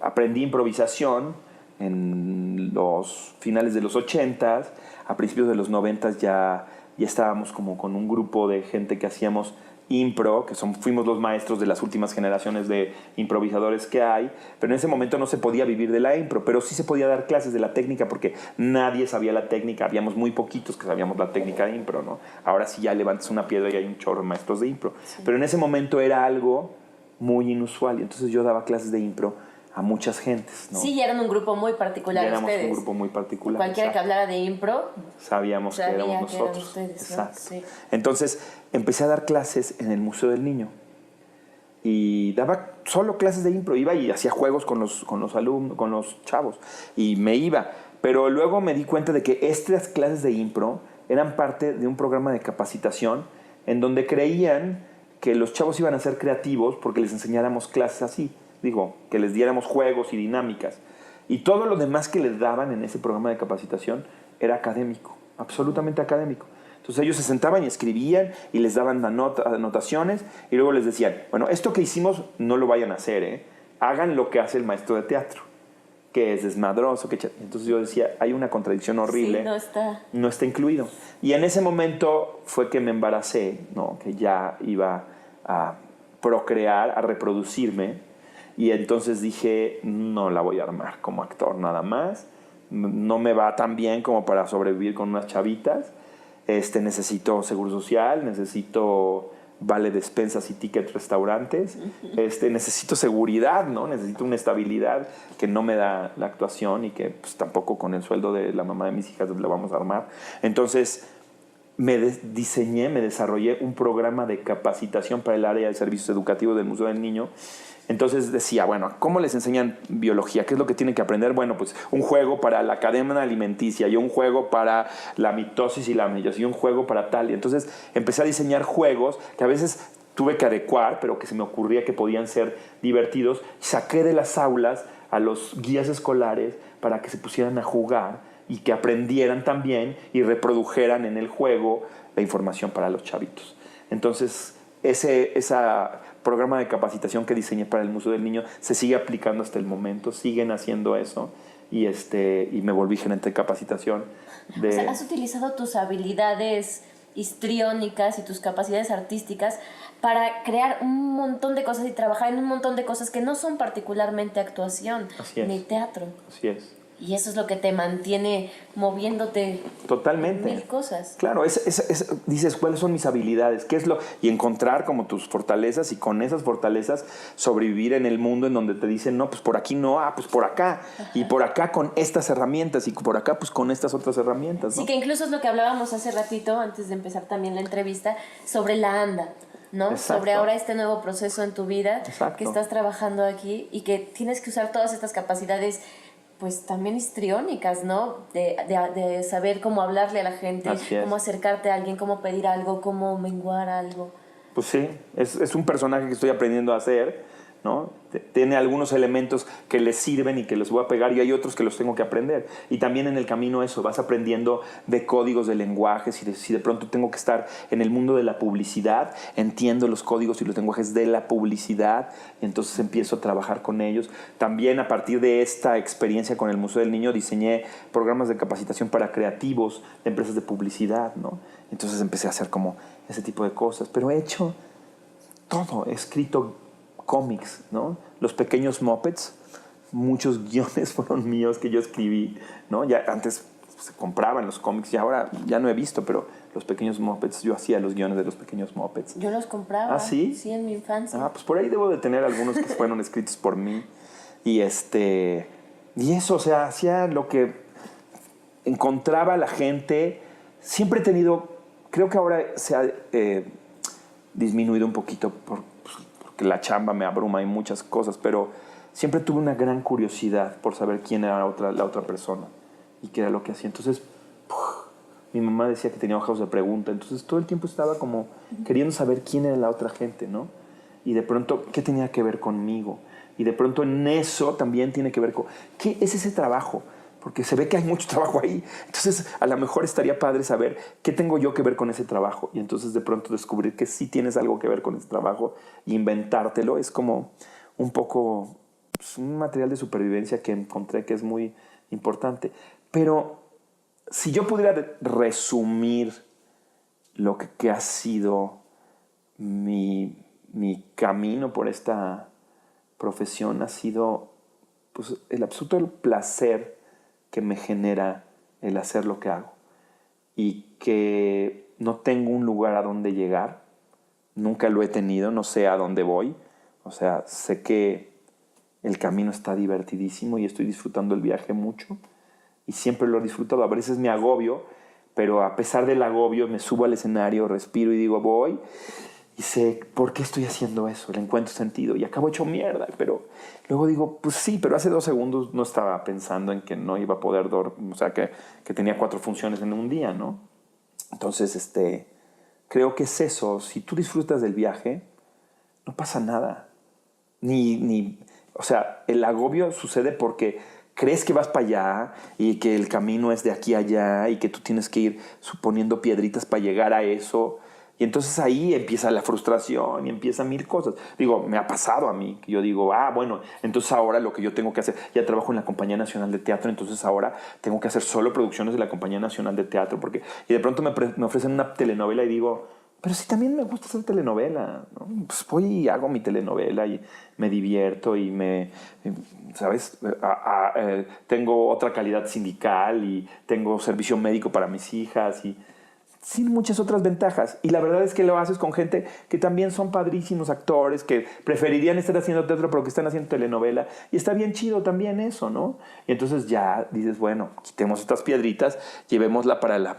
aprendí improvisación en los finales de los 80s, a principios de los 90s ya estábamos como con un grupo de gente que hacíamos impro, que fuimos los maestros de las últimas generaciones de improvisadores que hay, pero en ese momento no se podía vivir de la impro, pero sí se podía dar clases de la técnica porque nadie sabía la técnica, habíamos muy poquitos que sabíamos la técnica de impro, ¿no? Ahora sí ya levantas una piedra y hay un chorro de maestros de impro, sí. Pero en ese momento era algo muy inusual, y entonces yo daba clases de impro a muchas gentes, ¿no? Sí, y eran un grupo muy particular Y éramos ustedes. un grupo muy particular. Cualquiera que exacto. hablara de impro, Sabíamos que sabía éramos que eran nosotros. ustedes, ¿no? Exacto. Sí. Entonces empecé a dar clases en el Museo del Niño y daba solo clases de impro. Iba y hacía juegos con los alumnos, con los chavos y me iba. Pero luego me di cuenta de que estas clases de impro eran parte de un programa de capacitación en donde creían que los chavos iban a ser creativos porque les enseñáramos clases así. Digo, que les diéramos juegos y dinámicas. Y todo lo demás que les daban en ese programa de capacitación era académico, absolutamente académico. Entonces ellos se sentaban y escribían y les daban anotaciones y luego les decían, bueno, esto que hicimos no lo vayan a hacer, ¿eh? Hagan lo que hace el maestro de teatro, que es desmadroso. Entonces yo decía, hay una contradicción horrible. Sí, no está incluido. Y en ese momento fue que me embaracé, ¿no? Que ya iba a procrear, a reproducirme. Y entonces dije, no la voy a armar como actor nada más. No me va tan bien como para sobrevivir con unas chavitas. Necesito seguro social, necesito vale despensas y ticket restaurantes. Necesito seguridad, ¿no? Necesito una estabilidad que no me da la actuación y que pues, tampoco con el sueldo de la mamá de mis hijas la vamos a armar. Entonces me desarrollé un programa de capacitación para el área de servicios educativos del Museo del Niño. Entonces decía, bueno, ¿cómo les enseñan biología? ¿Qué es lo que tienen que aprender? Bueno, pues un juego para la cadena alimenticia y un juego para la mitosis y la meiosis y un juego para tal. Y entonces empecé a diseñar juegos que a veces tuve que adecuar, pero que se me ocurría que podían ser divertidos. Saqué de las aulas a los guías escolares para que se pusieran a jugar y que aprendieran también y reprodujeran en el juego la información para los chavitos. Entonces, esa programa de capacitación que diseñé para el Museo del Niño se sigue aplicando hasta el momento, siguen haciendo eso y me volví gerente de capacitación. O sea, has utilizado tus habilidades histriónicas y tus capacidades artísticas para crear un montón de cosas y trabajar en un montón de cosas que no son particularmente actuación ni teatro. Así es. Y eso es lo que te mantiene moviéndote. Totalmente. En mil cosas. Claro, dices, ¿cuáles son mis habilidades? ¿Qué es lo? Y encontrar como tus fortalezas y con esas fortalezas sobrevivir en el mundo en donde te dicen, no, pues por aquí no, pues por acá. Ajá. Y por acá con estas herramientas y por acá pues con estas otras herramientas, ¿no? Sí, que incluso es lo que hablábamos hace ratito, antes de empezar también la entrevista, sobre la ANDA, ¿no? Exacto. Sobre ahora este nuevo proceso en tu vida. Exacto. Que estás trabajando aquí y que tienes que usar todas estas capacidades pues también histriónicas, ¿no? De saber cómo hablarle a la gente, cómo acercarte a alguien, cómo pedir algo, cómo menguar algo. Pues sí, es un personaje que estoy aprendiendo a hacer, ¿no? Tiene algunos elementos que les sirven y que les voy a pegar y hay otros que los tengo que aprender. Y también en el camino eso, vas aprendiendo de códigos de lenguaje. Si de pronto tengo que estar en el mundo de la publicidad, entiendo los códigos y los lenguajes de la publicidad, y entonces empiezo a trabajar con ellos. También a partir de esta experiencia con el Museo del Niño diseñé programas de capacitación para creativos de empresas de publicidad, ¿no? Entonces empecé a hacer como ese tipo de cosas. Pero he hecho todo, he escrito cómics, ¿no? Los Pequeños Muppets, muchos guiones fueron míos que yo escribí, ¿no? Ya antes se compraban los cómics y ahora ya no he visto, pero Los Pequeños Muppets, yo hacía los guiones de Los Pequeños Muppets. Yo los compraba. ¿Ah, sí? Sí, en mi infancia. Pues por ahí debo de tener algunos que fueron escritos por mí. Y eso, o sea, hacía lo que encontraba la gente. Siempre he tenido, creo que ahora se ha disminuido un poquito porque la chamba me abruma y muchas cosas, pero siempre tuve una gran curiosidad por saber quién era la otra persona y qué era lo que hacía. Entonces, mi mamá decía que tenía hojas de pregunta, entonces todo el tiempo estaba como queriendo saber quién era la otra gente, ¿no? Y de pronto, ¿qué tenía que ver conmigo? Y de pronto en eso también tiene que ver con, ¿qué es ese trabajo? Porque se ve que hay mucho trabajo ahí. Entonces, a lo mejor estaría padre saber qué tengo yo que ver con ese trabajo. Y entonces, de pronto, descubrir que sí tienes algo que ver con ese trabajo e inventártelo es como un poco pues, un material de supervivencia que encontré que es muy importante. Pero si yo pudiera resumir lo que ha sido mi camino por esta profesión, ha sido pues, el absoluto placer que me genera el hacer lo que hago y que no tengo un lugar a donde llegar, nunca lo he tenido, no sé a dónde voy, o sea, sé que el camino está divertidísimo y estoy disfrutando el viaje mucho. Y siempre lo he disfrutado. A veces me agobio, pero a pesar del agobio me subo al escenario, respiro y digo, voy. Y sé, ¿por qué estoy haciendo eso? Le encuentro sentido. Y acabo hecho mierda. Pero luego digo, pues sí, pero hace 2 segundos no estaba pensando en que no iba a poder dormir. O sea, que tenía 4 funciones en un día, ¿no? Entonces, creo que es eso. Si tú disfrutas del viaje, no pasa nada. O sea, el agobio sucede porque crees que vas para allá y que el camino es de aquí a allá y que tú tienes que ir suponiendo piedritas para llegar a eso. Y entonces ahí empieza la frustración y empiezan 1000 cosas. Digo, me ha pasado a mí, que yo digo, bueno, entonces ahora lo que yo tengo que hacer, ya trabajo en la Compañía Nacional de Teatro, entonces ahora tengo que hacer solo producciones de la Compañía Nacional de Teatro, y de pronto me ofrecen una telenovela y digo, pero si también me gusta hacer telenovela, ¿no? Pues voy y hago mi telenovela y me divierto y ¿sabes? Tengo otra calidad sindical y tengo servicio médico para mis hijas y sin muchas otras ventajas. Y la verdad es que lo haces con gente que también son padrísimos actores, que preferirían estar haciendo teatro, pero que están haciendo telenovela. Y está bien chido también eso, ¿no? Y entonces ya dices, bueno, quitemos estas piedritas, llevémosla para la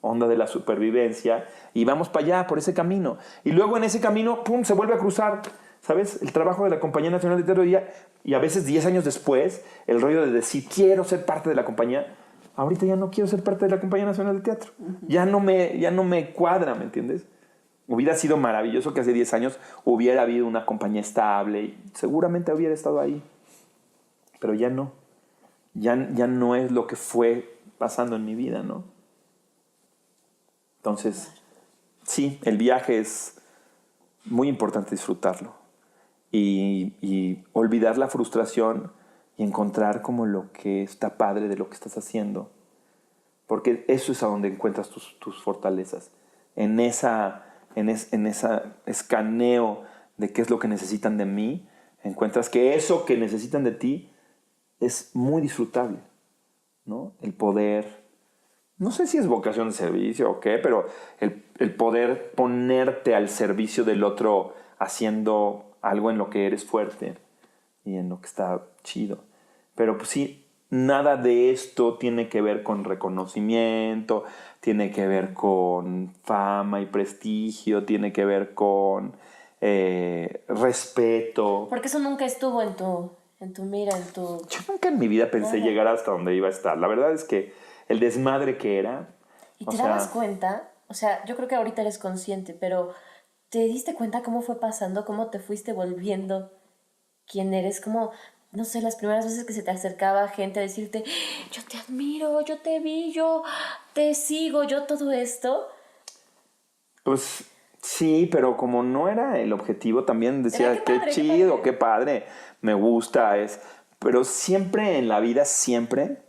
onda de la supervivencia y vamos para allá, por ese camino. Y luego en ese camino, ¡pum!, se vuelve a cruzar, ¿sabes? El trabajo de la Compañía Nacional de Teatro y a veces 10 años después, el rollo de decir, quiero ser parte de la compañía. Ahorita ya no quiero ser parte de la Compañía Nacional de Teatro. Ya no me cuadra, ¿me entiendes? Hubiera sido maravilloso que hace 10 años hubiera habido una compañía estable y seguramente hubiera estado ahí. Pero ya no. Ya no es lo que fue pasando en mi vida, ¿no? Entonces, sí, el viaje es muy importante disfrutarlo. Y olvidar la frustración y encontrar como lo que está padre de lo que estás haciendo. Porque eso es a donde encuentras tus fortalezas. En esa escaneo de qué es lo que necesitan de mí, encuentras que eso que necesitan de ti es muy disfrutable, ¿no? El poder, no sé si es vocación de servicio o qué, pero el poder ponerte al servicio del otro haciendo algo en lo que eres fuerte y en lo que está chido. Pero pues sí, nada de esto tiene que ver con reconocimiento, tiene que ver con fama y prestigio, tiene que ver con respeto. Porque eso nunca estuvo en tu mira, en tu... Yo nunca en mi vida pensé Nada. llegar hasta donde iba a estar. La verdad es que el desmadre que era... ¿Y te dabas cuenta? O sea, yo creo que ahorita eres consciente, pero ¿te diste cuenta cómo fue pasando? ¿Cómo te fuiste volviendo quién eres? Como, no sé, las primeras veces que se te acercaba gente a decirte, yo te admiro, yo te vi, yo te sigo, yo todo esto. Pues sí, pero como no era el objetivo, también decía, Era, qué padre, chido, qué padre, me gusta. Pero siempre en la vida, siempre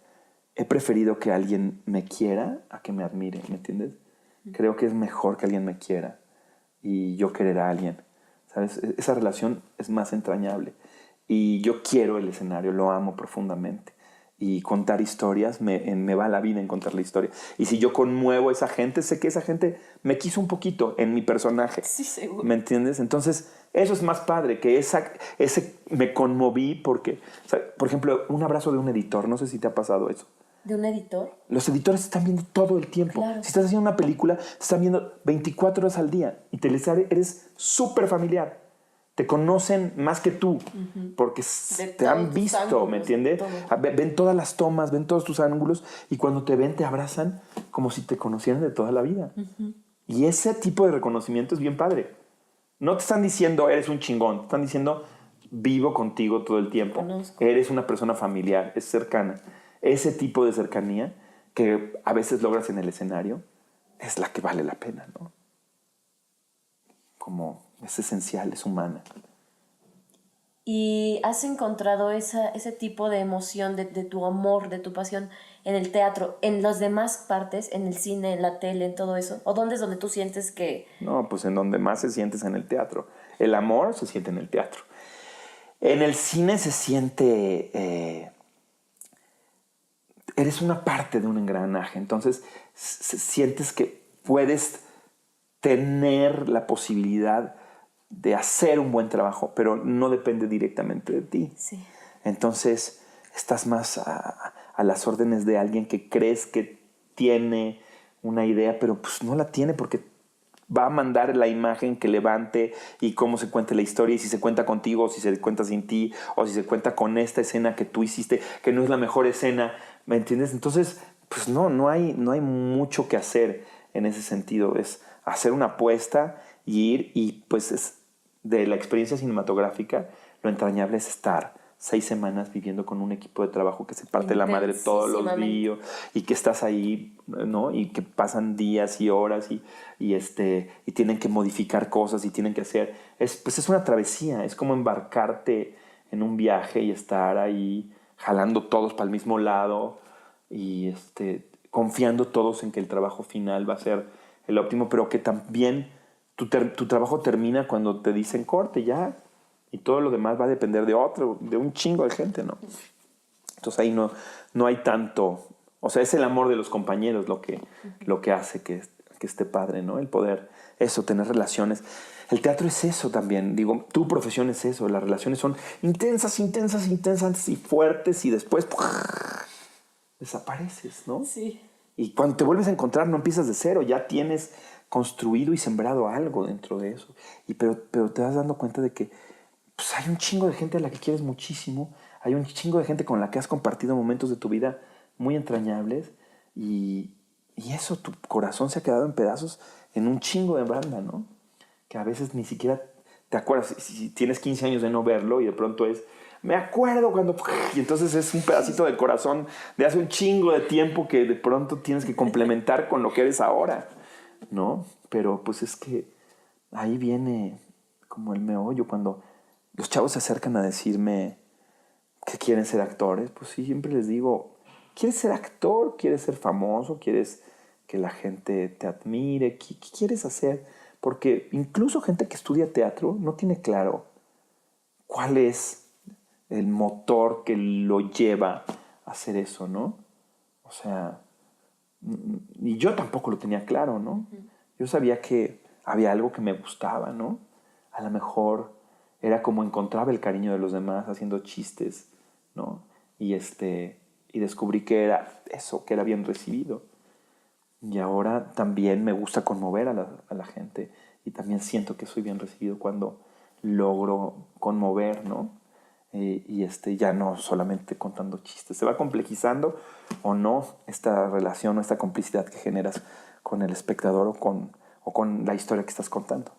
he preferido que alguien me quiera a que me admire, ¿me entiendes? Creo que es mejor que alguien me quiera y yo querer a alguien, ¿sabes? Esa relación es más entrañable. Y yo quiero el escenario, lo amo profundamente. Y contar historias, me va la vida en contar la historia. Y si yo conmuevo a esa gente, sé que esa gente me quiso un poquito en mi personaje. Sí, seguro. ¿Me entiendes? Entonces, eso es más padre, que ese me conmoví porque, o sea, por ejemplo, un abrazo de un editor, no sé si te ha pasado eso. ¿De un editor? Los editores te están viendo todo el tiempo. Claro. Si estás haciendo una película, te están viendo 24 horas al día y eres súper familiar. Te conocen más que tú, porque te han visto, ángulos, ¿me entiendes? Ven todas las tomas, ven todos tus ángulos y cuando te ven te abrazan como si te conocieran de toda la vida. Y ese tipo de reconocimiento es bien padre. No te están diciendo eres un chingón, te están diciendo vivo contigo todo el tiempo. Conozco. Eres una persona familiar, es cercana. Ese tipo de cercanía que a veces logras en el escenario es la que vale la pena, ¿no? Como es esencial, es humana. ¿Y has encontrado ese tipo de emoción, de tu amor, de tu pasión en el teatro, en las demás partes, en el cine, en la tele, en todo eso? ¿O dónde es donde tú sientes que...? No, pues en donde más se siente es en el teatro. El amor se siente en el teatro. En el cine se siente... eres una parte de un engranaje. Entonces sientes que puedes tener la posibilidad de hacer un buen trabajo, pero no depende directamente de ti. Sí. Entonces estás más a las órdenes de alguien que crees que tiene una idea, pero pues no la tiene porque va a mandar la imagen que levante y cómo se cuente la historia y si se cuenta contigo o si se cuenta sin ti o si se cuenta con esta escena que tú hiciste, que no es la mejor escena, ¿me entiendes? Entonces, pues no hay mucho que hacer en ese sentido. Es hacer una apuesta y ir y pues de la experiencia cinematográfica lo entrañable es estar 6 semanas viviendo con un equipo de trabajo que se parte la madre todos los días y que estás ahí, ¿no? Y que pasan días y horas y tienen que modificar cosas y tienen que hacer. Pues es una travesía, es como embarcarte en un viaje y estar ahí jalando todos para el mismo lado y confiando todos en que el trabajo final va a ser el óptimo, pero que también tu trabajo termina cuando te dicen corte ya. Y todo lo demás va a depender de un chingo de gente, ¿no? Entonces ahí no hay tanto. O sea, es el amor de los compañeros lo que hace que esté padre, ¿no? El poder, tener relaciones. El teatro es eso también. Digo, tu profesión es eso. Las relaciones son intensas y fuertes y después desapareces, ¿no? Sí. Y cuando te vuelves a encontrar no empiezas de cero, ya tienes construido y sembrado algo dentro de eso. Pero te vas dando cuenta de que pues hay un chingo de gente a la que quieres muchísimo, hay un chingo de gente con la que has compartido momentos de tu vida muy entrañables y eso, tu corazón se ha quedado en pedazos en un chingo de banda, ¿no? Que a veces ni siquiera te acuerdas, si tienes 15 años de no verlo y de pronto me acuerdo cuando... Y entonces es un pedacito del corazón de hace un chingo de tiempo que de pronto tienes que complementar con lo que eres ahora, ¿no? Pero pues es que ahí viene como el meollo cuando los chavos se acercan a decirme que quieren ser actores, pues sí, siempre les digo, ¿quieres ser actor? ¿Quieres ser famoso? ¿Quieres que la gente te admire? ¿Qué quieres hacer? Porque incluso gente que estudia teatro no tiene claro cuál es el motor que lo lleva a hacer eso, ¿no? O sea, y yo tampoco lo tenía claro, ¿no? Yo sabía que había algo que me gustaba, ¿no? A lo mejor era como encontraba el cariño de los demás haciendo chistes, ¿no? Y descubrí que era eso, que era bien recibido. Y ahora también me gusta conmover a la gente y también siento que soy bien recibido cuando logro conmover, ¿no? Ya no solamente contando chistes. Se va complejizando o no esta relación o esta complicidad que generas con el espectador o con la historia que estás contando.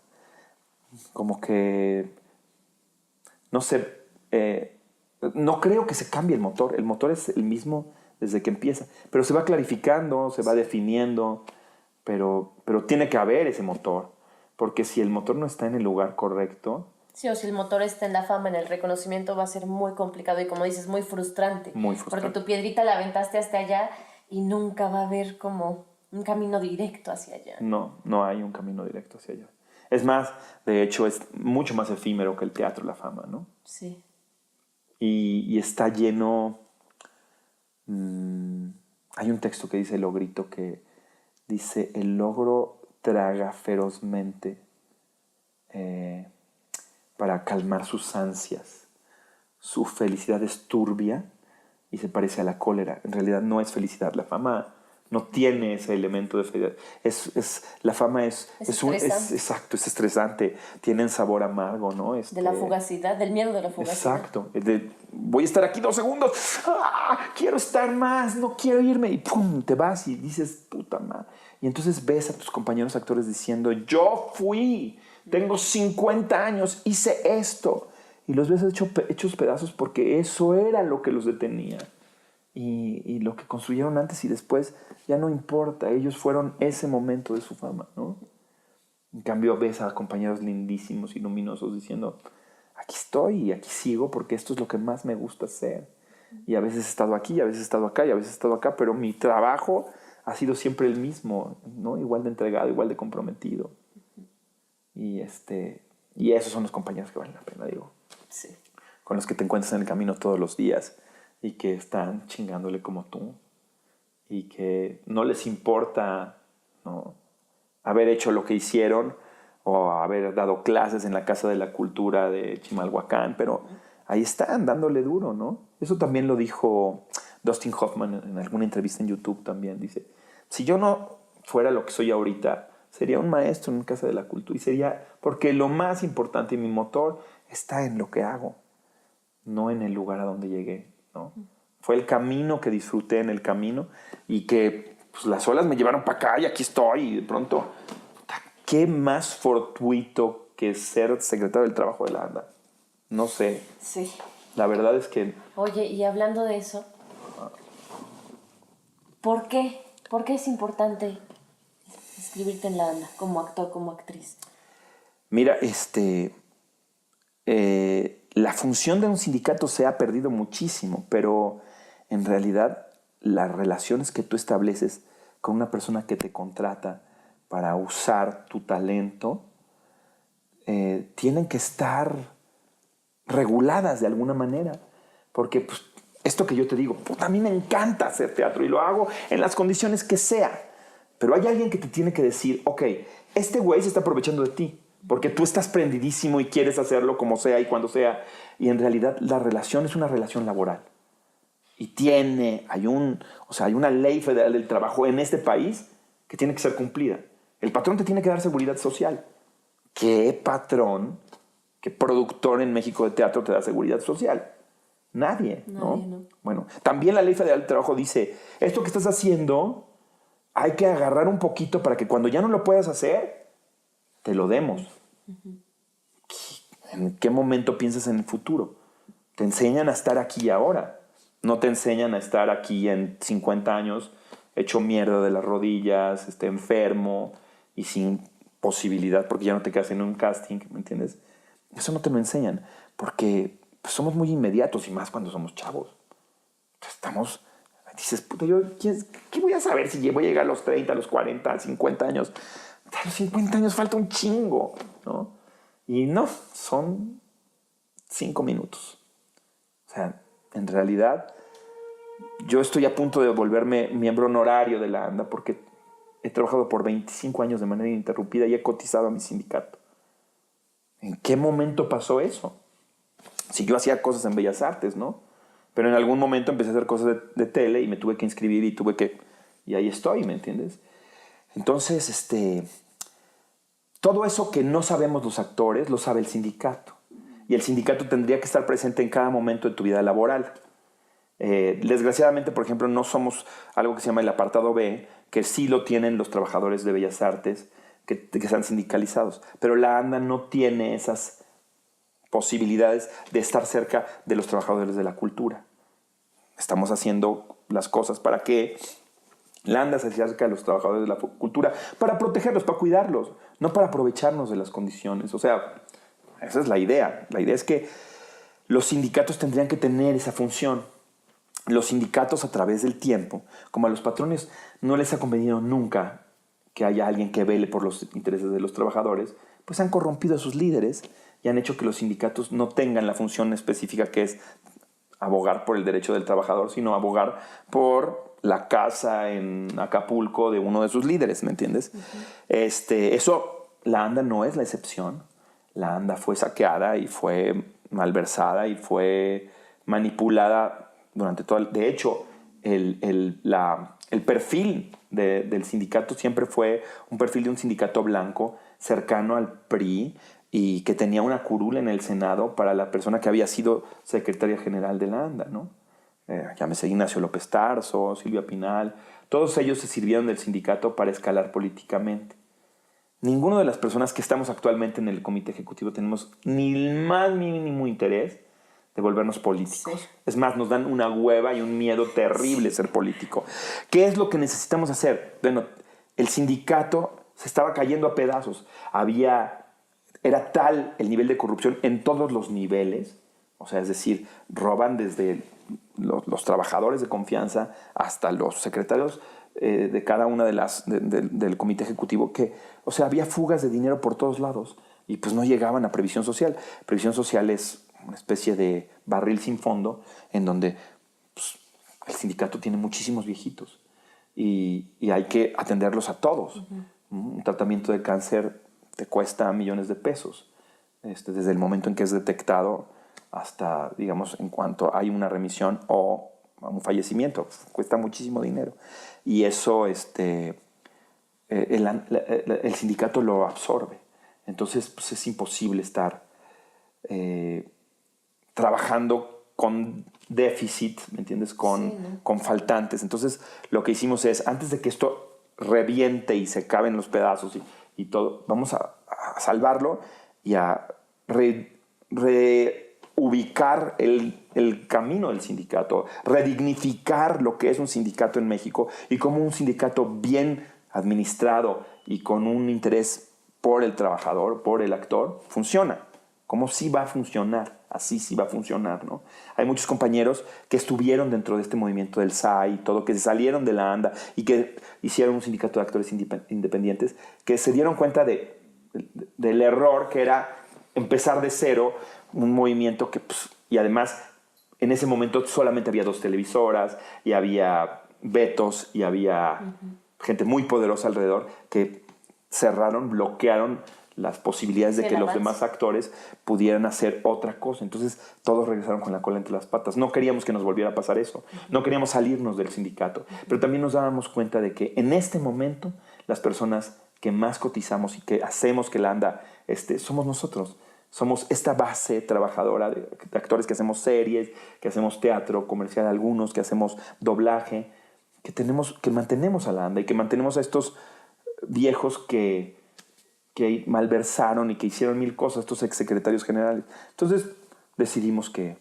Como que no sé, no creo que se cambie el motor es el mismo desde que empieza, pero se va clarificando, se va definiendo, pero tiene que haber ese motor, porque si el motor no está en el lugar correcto... Sí, o si el motor está en la fama, en el reconocimiento, va a ser muy complicado y, como dices, muy frustrante. Muy frustrante. Porque tu piedrita la aventaste hasta allá y nunca va a haber como un camino directo hacia allá. No hay un camino directo hacia allá. Es más, de hecho, es mucho más efímero que el teatro, la fama, ¿no? Sí. Y está lleno... hay un texto que dice el Logrito que dice, el logro traga ferozmente para calmar sus ansias. Su felicidad es turbia y se parece a la cólera. En realidad no es felicidad. La fama no tiene ese elemento de felicidad. La fama es exacto, es estresante. Tiene sabor amargo, ¿no? De la fugacidad, del miedo de la fugacidad. Exacto. Voy a estar aquí 2 segundos. ¡Ah! Quiero estar más, no quiero irme. Y ¡pum! Te vas y dices, puta madre. Y entonces ves a tus compañeros actores diciendo, yo fui, tengo 50 años, hice esto. Y los ves hechos pedazos porque eso era lo que los detenía. Y lo que construyeron antes y después ya no importa. Ellos fueron ese momento de su fama, ¿no? En cambio ves a compañeros lindísimos y luminosos diciendo, aquí estoy y aquí sigo porque esto es lo que más me gusta hacer. Y a veces he estado aquí, a veces he estado acá y a veces he estado acá, pero mi trabajo ha sido siempre el mismo, ¿no? Igual de entregado, igual de comprometido. Y esos son los compañeros que valen la pena, digo. Sí. Con los que te encuentras en el camino todos los días y que están chingándole como tú y que no les importa, ¿no?, haber hecho lo que hicieron o haber dado clases en la Casa de la Cultura de Chimalhuacán, pero ahí están dándole duro, ¿no? Eso también lo dijo Dustin Hoffman en alguna entrevista en YouTube también. Dice, si yo no fuera lo que soy ahorita, sería un maestro en Casa de la Cultura. Y sería, porque lo más importante y mi motor está en lo que hago, no en el lugar a donde llegué, ¿no? Fue el camino que disfruté en el camino y que pues, las olas me llevaron para acá y aquí estoy y de pronto, ¿qué más fortuito que ser secretario del Trabajo de la ANDA? No sé. Sí. La verdad es que... Oye, y hablando de eso, ¿por qué? ¿Por qué es importante inscribirte en la ANDA como actor, como actriz? Mira, la función de un sindicato se ha perdido muchísimo, pero en realidad las relaciones que tú estableces con una persona que te contrata para usar tu talento tienen que estar reguladas de alguna manera, porque pues, esto que yo te digo, puta, a mí me encanta hacer teatro y lo hago en las condiciones que sea, pero hay alguien que te tiene que decir, ok, este güey se está aprovechando de ti, porque tú estás prendidísimo y quieres hacerlo como sea y cuando sea, y en realidad la relación es una relación laboral. Y hay una ley federal del trabajo en este país que tiene que ser cumplida. El patrón te tiene que dar seguridad social. ¿Qué patrón, qué productor en México de teatro te da seguridad social? Nadie, ¿no? Bueno, también la ley federal del trabajo dice, esto que estás haciendo hay que agarrar un poquito para que cuando ya no lo puedas hacer, te lo demos. ¿En qué momento piensas en el futuro? Te enseñan a estar aquí y ahora. No te enseñan a estar aquí en 50 años hecho mierda de las rodillas, enfermo y sin posibilidad porque ya no te quedas en un casting, ¿me entiendes? Eso no te lo enseñan porque pues, somos muy inmediatos y más cuando somos chavos. Dices, puta, ¿qué voy a saber si voy a llegar a los 30, a los 40, a los 50 años? A los 50 años falta un chingo, ¿no? Y no, son 5 minutos. O sea, en realidad, yo estoy a punto de volverme miembro honorario de la ANDA porque he trabajado por 25 años de manera ininterrumpida y he cotizado a mi sindicato. ¿En qué momento pasó eso? Si yo hacía cosas en Bellas Artes, ¿no? Pero en algún momento empecé a hacer cosas de tele y me tuve que inscribir y ahí estoy, ¿me entiendes? Entonces, todo eso que no sabemos los actores, lo sabe el sindicato. Y el sindicato tendría que estar presente en cada momento de tu vida laboral. Desgraciadamente, por ejemplo, no somos algo que se llama el apartado B, que sí lo tienen los trabajadores de Bellas Artes, que están sindicalizados. Pero la ANDA no tiene esas posibilidades de estar cerca de los trabajadores de la cultura. Estamos haciendo las cosas para que la ANDA se acerque a los trabajadores de la cultura, para protegerlos, para cuidarlos, no para aprovecharnos de las condiciones. O sea, esa es la idea. La idea es que los sindicatos tendrían que tener esa función. Los sindicatos a través del tiempo, como a los patrones no les ha convenido nunca que haya alguien que vele por los intereses de los trabajadores, pues han corrompido a sus líderes y han hecho que los sindicatos no tengan la función específica que es abogar por el derecho del trabajador, sino abogar por la casa en Acapulco de uno de sus líderes, ¿me entiendes? Eso, la ANDA no es la excepción. La ANDA fue saqueada y fue malversada y fue manipulada durante todo de hecho, el perfil del sindicato siempre fue un perfil de un sindicato blanco cercano al PRI y que tenía una curul en el Senado para la persona que había sido secretaria general de la ANDA, ¿no? Llámese Ignacio López Tarso, Silvia Pinal, todos ellos se sirvieron del sindicato para escalar políticamente. Ninguno de las personas que estamos actualmente en el comité ejecutivo tenemos ni el más mínimo interés de volvernos políticos. Sí. Es más, nos dan una hueva y un miedo terrible ser político. ¿Qué es lo que necesitamos hacer? Bueno, el sindicato se estaba cayendo a pedazos. Era tal el nivel de corrupción en todos los niveles, o sea, es decir, roban desde los trabajadores de confianza hasta los secretarios de cada una del comité ejecutivo, o sea, había fugas de dinero por todos lados y pues no llegaban a previsión social. Previsión social es una especie de barril sin fondo en donde pues, el sindicato tiene muchísimos viejitos y hay que atenderlos a todos. Un tratamiento de cáncer te cuesta millones de pesos, desde el momento en que es detectado hasta, digamos, en cuanto hay una remisión o un fallecimiento. Cuesta muchísimo dinero. Y eso el sindicato lo absorbe. Entonces, pues, es imposible estar trabajando con déficit, ¿me entiendes? Con faltantes. Entonces, lo que hicimos es, antes de que esto reviente y se caben los pedazos y todo, vamos a salvarlo y a reubicar el camino del sindicato, redignificar lo que es un sindicato en México y cómo un sindicato bien administrado y con un interés por el trabajador, por el actor, funciona. Cómo sí va a funcionar, así sí va a funcionar, ¿no? Hay muchos compañeros que estuvieron dentro de este movimiento del SAI y todo, que se salieron de la ANDA y que hicieron un sindicato de actores independientes, que se dieron cuenta del error que era empezar de cero un movimiento que, pues, y además en ese momento solamente había 2 televisoras y había vetos y había gente muy poderosa alrededor que cerraron, bloquearon las posibilidades de que los demás actores pudieran hacer otra cosa. Entonces todos regresaron con la cola entre las patas. No queríamos que nos volviera a pasar eso. No queríamos salirnos del sindicato. Pero también nos dábamos cuenta de que en este momento las personas que más cotizamos y que hacemos que la ANDA somos nosotros. Somos esta base trabajadora de actores que hacemos series, que hacemos teatro comercial algunos, que hacemos doblaje, que mantenemos a la ANDA y que mantenemos a estos viejos que malversaron y que hicieron 1000 cosas, estos exsecretarios generales. Entonces decidimos que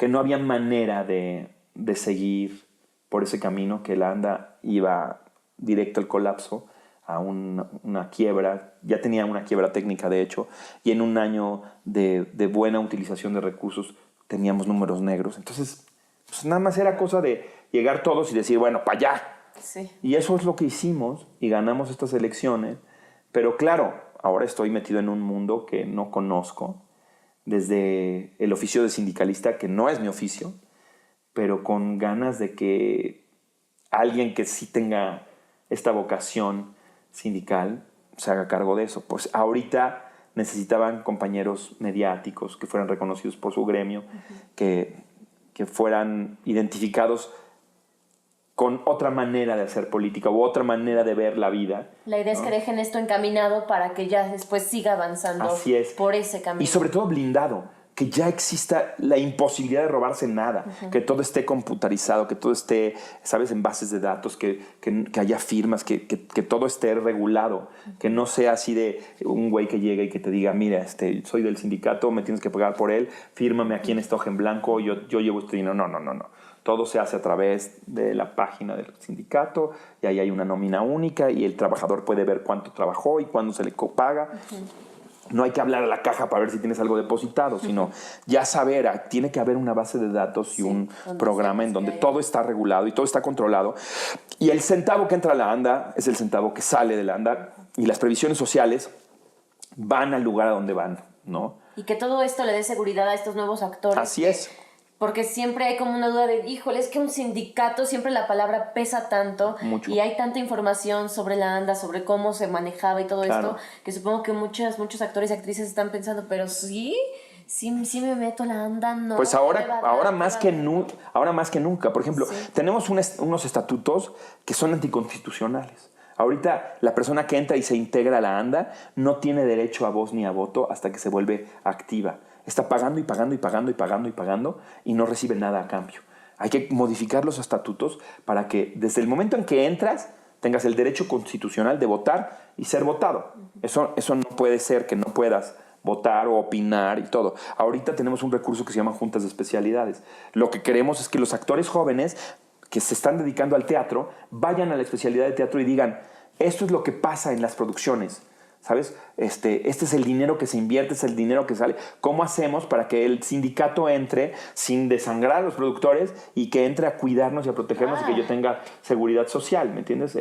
no había manera de seguir por ese camino, que la ANDA iba directo al colapso, a una quiebra. Ya tenía una quiebra técnica, de hecho, y en un año de buena utilización de recursos teníamos números negros. Entonces, pues nada más era cosa de llegar todos y decir, bueno, para allá. Sí. Y eso es lo que hicimos y ganamos estas elecciones. Pero claro, ahora estoy metido en un mundo que no conozco, desde el oficio de sindicalista, que no es mi oficio, pero con ganas de que alguien que sí tenga esta vocación sindical se haga cargo de eso. Pues ahorita necesitaban compañeros mediáticos que fueran reconocidos por su gremio, que fueran identificados con otra manera de hacer política u otra manera de ver la vida. La idea es que dejen esto encaminado para que ya después siga avanzando. Así es. Por ese camino. Y sobre todo blindado, que ya exista la imposibilidad de robarse nada, que todo esté computarizado, que todo esté, ¿sabes?, en bases de datos, que haya firmas, que todo esté regulado, que no sea así de un güey que llega y que te diga, mira, soy del sindicato, me tienes que pagar por él, fírmame aquí en esta hoja en blanco, yo llevo este dinero. No. Todo se hace a través de la página del sindicato y ahí hay una nómina única y el trabajador puede ver cuánto trabajó y cuándo se le paga. No hay que hablar a la caja para ver si tienes algo depositado, sino ya saber, tiene que haber una base de datos y un programa en donde todo está regulado y todo está controlado. Y el centavo que entra a la ANDA es el centavo que sale de la ANDA y las previsiones sociales van al lugar a donde van, ¿no? Y que todo esto le dé seguridad a estos nuevos actores. Así es. Porque siempre hay como una duda de, híjole, es que un sindicato, siempre la palabra pesa tanto. Mucho. Y hay tanta información sobre la ANDA, sobre cómo se manejaba y todo Claro. esto, que supongo que muchos actores y actrices están pensando, pero sí me meto a la ANDA, no. Pues ahora más que nunca. Por ejemplo, tenemos unos estatutos que son anticonstitucionales. Ahorita la persona que entra y se integra a la ANDA no tiene derecho a voz ni a voto hasta que se vuelve activa. Está pagando y no recibe nada a cambio. Hay que modificar los estatutos para que desde el momento en que entras tengas el derecho constitucional de votar y ser votado. Eso no puede ser que no puedas votar o opinar y todo. Ahorita tenemos un recurso que se llama juntas de especialidades. Lo que queremos es que los actores jóvenes que se están dedicando al teatro vayan a la especialidad de teatro y digan, esto es lo que pasa en las producciones, ¿sabes? Este es el dinero que se invierte, es el dinero que sale. ¿Cómo hacemos para que el sindicato entre sin desangrar a los productores y que entre a cuidarnos y a protegernos y que yo tenga seguridad social, ¿me entiendes?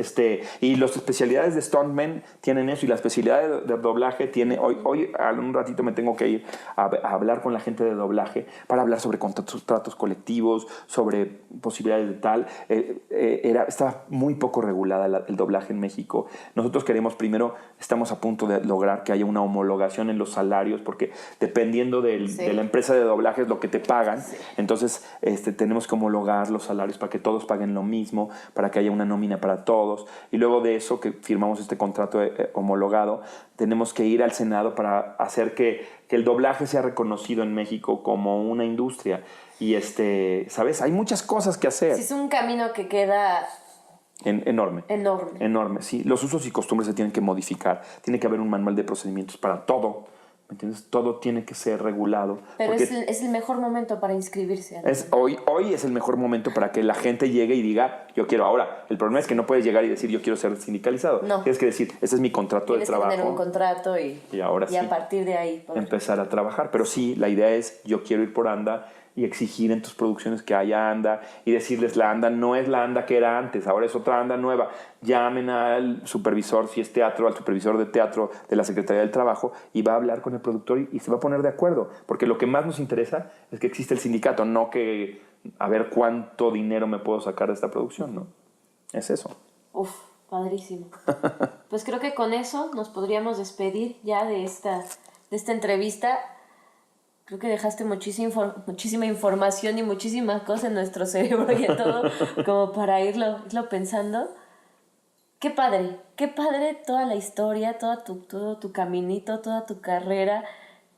Y las especialidades de stuntman tienen eso y la especialidad de doblaje tiene... Hoy en un ratito me tengo que ir a hablar con la gente de doblaje para hablar sobre contratos colectivos, sobre posibilidades de tal. Estaba muy poco regulada el doblaje en México. Nosotros estamos a punto punto de lograr que haya una homologación en los salarios, porque dependiendo de la empresa de doblaje es lo que te pagan. Sí. Entonces tenemos que homologar los salarios para que todos paguen lo mismo, para que haya una nómina para todos. Y luego de eso, que firmamos este contrato homologado, tenemos que ir al Senado para hacer que el doblaje sea reconocido en México como una industria. Y ¿sabes? Hay muchas cosas que hacer. Sí, es un camino que queda... Enorme. Enorme. Enorme, sí. Los usos y costumbres se tienen que modificar. Tiene que haber un manual de procedimientos para todo. ¿Me entiendes? Todo tiene que ser regulado. Pero es el mejor momento para inscribirse. Hoy es el mejor momento para que la gente llegue y diga, yo quiero ahora. El problema es que no puedes llegar y decir, yo quiero ser sindicalizado. No. Tienes que decir, ese es mi contrato de trabajo. Tienes que tener un contrato y ahora sí, a partir de ahí empezar a trabajar. Pero sí, la idea es, yo quiero ir por ANDA y exigir en tus producciones que haya ANDA y decirles, la ANDA no es la ANDA que era antes, ahora es otra ANDA nueva. Llamen al supervisor, si es teatro, al supervisor de teatro de la Secretaría del Trabajo y va a hablar con el productor y se va a poner de acuerdo. Porque lo que más nos interesa es que existe el sindicato, no que a ver cuánto dinero me puedo sacar de esta producción, ¿no? Es eso. Uf, padrísimo. Pues creo que con eso nos podríamos despedir ya de esta entrevista. Creo que dejaste muchísima información y muchísimas cosas en nuestro cerebro y en todo, como para irlo pensando. Qué padre toda la historia, todo tu caminito, toda tu carrera,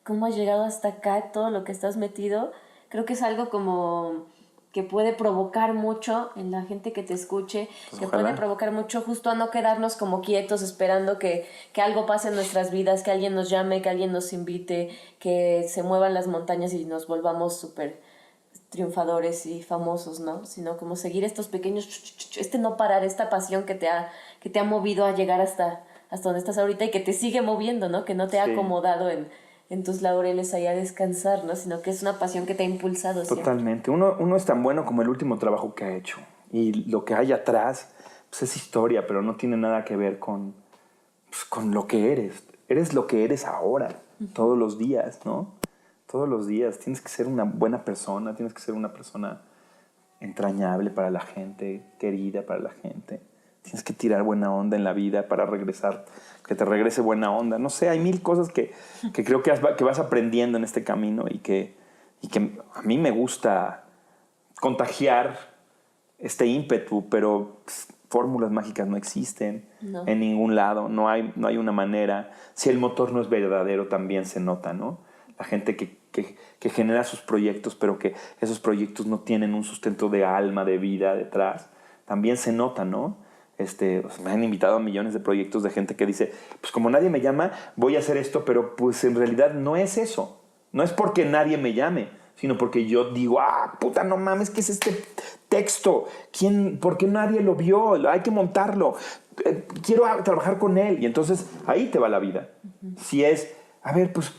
cómo has llegado hasta acá, todo lo que estás metido. Creo que es algo como que puede provocar mucho en la gente que te escuche, pues que ojalá. Puede provocar mucho justo a no quedarnos como quietos esperando que algo pase en nuestras vidas, que alguien nos llame, que alguien nos invite, que se muevan las montañas y nos volvamos súper triunfadores y famosos, ¿no? Sino como seguir estos pequeños, no parar, esta pasión que te ha movido a llegar hasta donde estás ahorita y que te sigue moviendo, ¿no? Que no te ha acomodado en tus laureles ahí a descansar, ¿no? Sino que es una pasión que te ha impulsado siempre. Totalmente. Uno es tan bueno como el último trabajo que ha hecho. Y lo que hay atrás, pues es historia, pero no tiene nada que ver con lo que eres. Eres lo que eres ahora, todos los días, ¿no? Todos los días. Tienes que ser una buena persona, tienes que ser una persona entrañable para la gente, querida para la gente. Tienes que tirar buena onda en la vida para regresar, que te regrese buena onda. No sé, hay mil cosas que creo que vas aprendiendo en este camino y que a mí me gusta contagiar este ímpetu, pero fórmulas mágicas no existen en ningún lado, no hay una manera. Si el motor no es verdadero, también se nota, ¿no? La gente que genera sus proyectos, pero que esos proyectos no tienen un sustento de alma, de vida detrás, también se nota, ¿no? Me han invitado a millones de proyectos de gente que dice, pues como nadie me llama, voy a hacer esto, pero pues en realidad no es eso. No es porque nadie me llame, sino porque yo digo, puta, no mames, ¿qué es este texto? ¿Por qué nadie lo vio? Hay que montarlo. Quiero trabajar con él. Y entonces ahí te va la vida. Si es, a ver, pues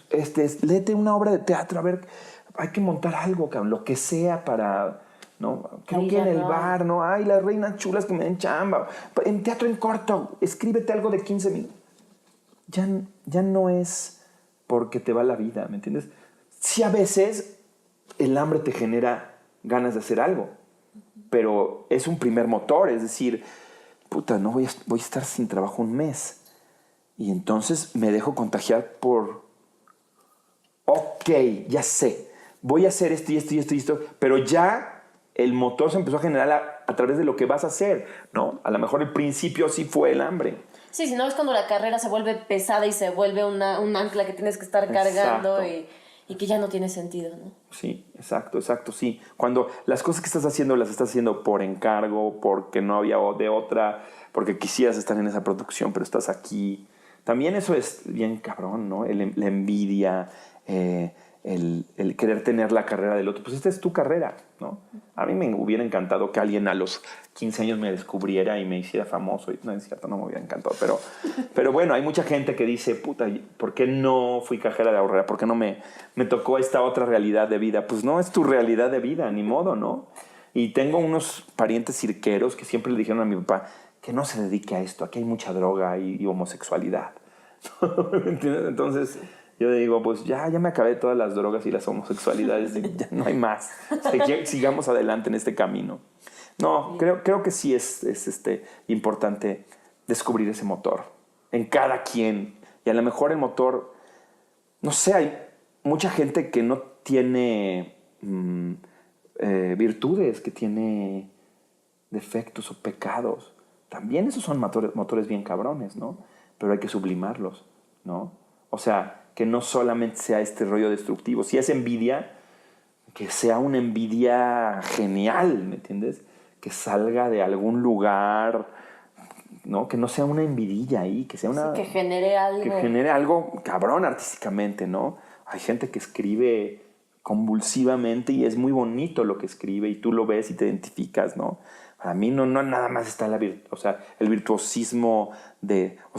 léete una obra de teatro, a ver, hay que montar algo, cabrón, lo que sea para... ¿no? Creo que en el bar, ¿no? Ay, las reinas chulas que me den chamba. En teatro en corto, escríbete algo de 15 minutos. Ya no es porque te va la vida, ¿me entiendes? Sí, a veces el hambre te genera ganas de hacer algo, pero es un primer motor, es decir, puta, no voy a estar sin trabajo un mes. Y entonces me dejo contagiar por, ok, ya sé, voy a hacer esto y esto y esto y esto, pero ya el motor se empezó a generar a través de lo que vas a hacer, ¿no? A lo mejor el principio sí fue el hambre. Sí, si no es cuando la carrera se vuelve pesada y se vuelve un ancla que tienes que estar cargando y que ya no tiene sentido, ¿no? Sí, exacto, sí. Cuando las cosas que estás haciendo las estás haciendo por encargo, porque no había de otra, porque quisieras estar en esa producción, pero estás aquí. También eso es bien cabrón, ¿no? La envidia, el querer tener la carrera del otro. Pues esta es tu carrera, ¿no? A mí me hubiera encantado que alguien a los 15 años me descubriera y me hiciera famoso. No es cierto, no me hubiera encantado. Pero bueno, hay mucha gente que dice, puta, ¿por qué no fui cajera de ahorrera? ¿Por qué no me tocó esta otra realidad de vida? Pues no, es tu realidad de vida, ni modo, ¿no? Y tengo unos parientes cirqueros que siempre le dijeron a mi papá que no se dedique a esto. Aquí hay mucha droga y homosexualidad. ¿Entiendes? Entonces... yo digo, pues ya me acabé todas las drogas y las homosexualidades, ya no hay más. Sigamos adelante en este camino. No, creo que sí es importante descubrir ese motor en cada quien y Y a lo mejor el motor, no sé, hay mucha gente que no tiene virtudes, que tiene defectos o pecados. También esos son motores bien cabrones, ¿no? Pero hay que sublimarlos, ¿no? O sea, que no solamente sea este rollo destructivo. Si es envidia, que sea una envidia genial, ¿me entiendes? Que salga de algún lugar, ¿no? Que no sea una envidilla ahí, que sea una... Sí, que genere algo. Que genere algo cabrón artísticamente, ¿no? Hay gente que escribe convulsivamente y es muy bonito lo que escribe y tú lo ves y te identificas, ¿no? Para mí no nada más está el virtuosismo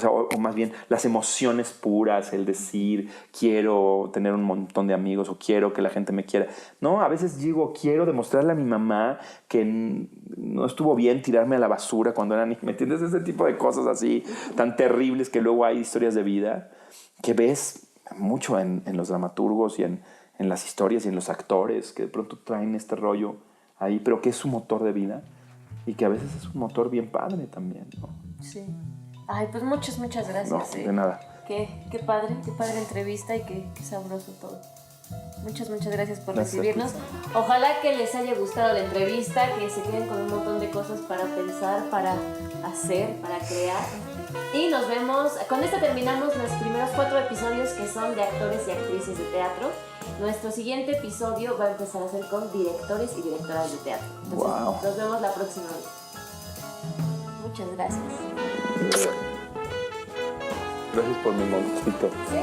o más bien las emociones puras, el decir quiero tener un montón de amigos o quiero que la gente me quiera. No, a veces digo quiero demostrarle a mi mamá que no estuvo bien tirarme a la basura cuando era niña, ¿me entiendes? Ese tipo de cosas así tan terribles que luego hay historias de vida que ves mucho en los dramaturgos y en las historias y en los actores que de pronto traen este rollo ahí, pero que es su motor de vida. Y que a veces es un motor bien padre también, ¿no? Sí. Ay, pues muchas gracias. No, de nada. Qué padre entrevista y qué sabroso todo. Muchas gracias por Gracias, recibirnos. Ojalá que les haya gustado la entrevista, que se queden con un montón de cosas para pensar, para hacer, para crear. Y nos vemos, con esto terminamos los primeros 4 episodios que son de actores y actrices de teatro. Nuestro siguiente episodio va a empezar a ser con directores y directoras de teatro. Entonces, wow. Nos vemos la próxima vez. Muchas gracias. Gracias por mi momentito. Sí.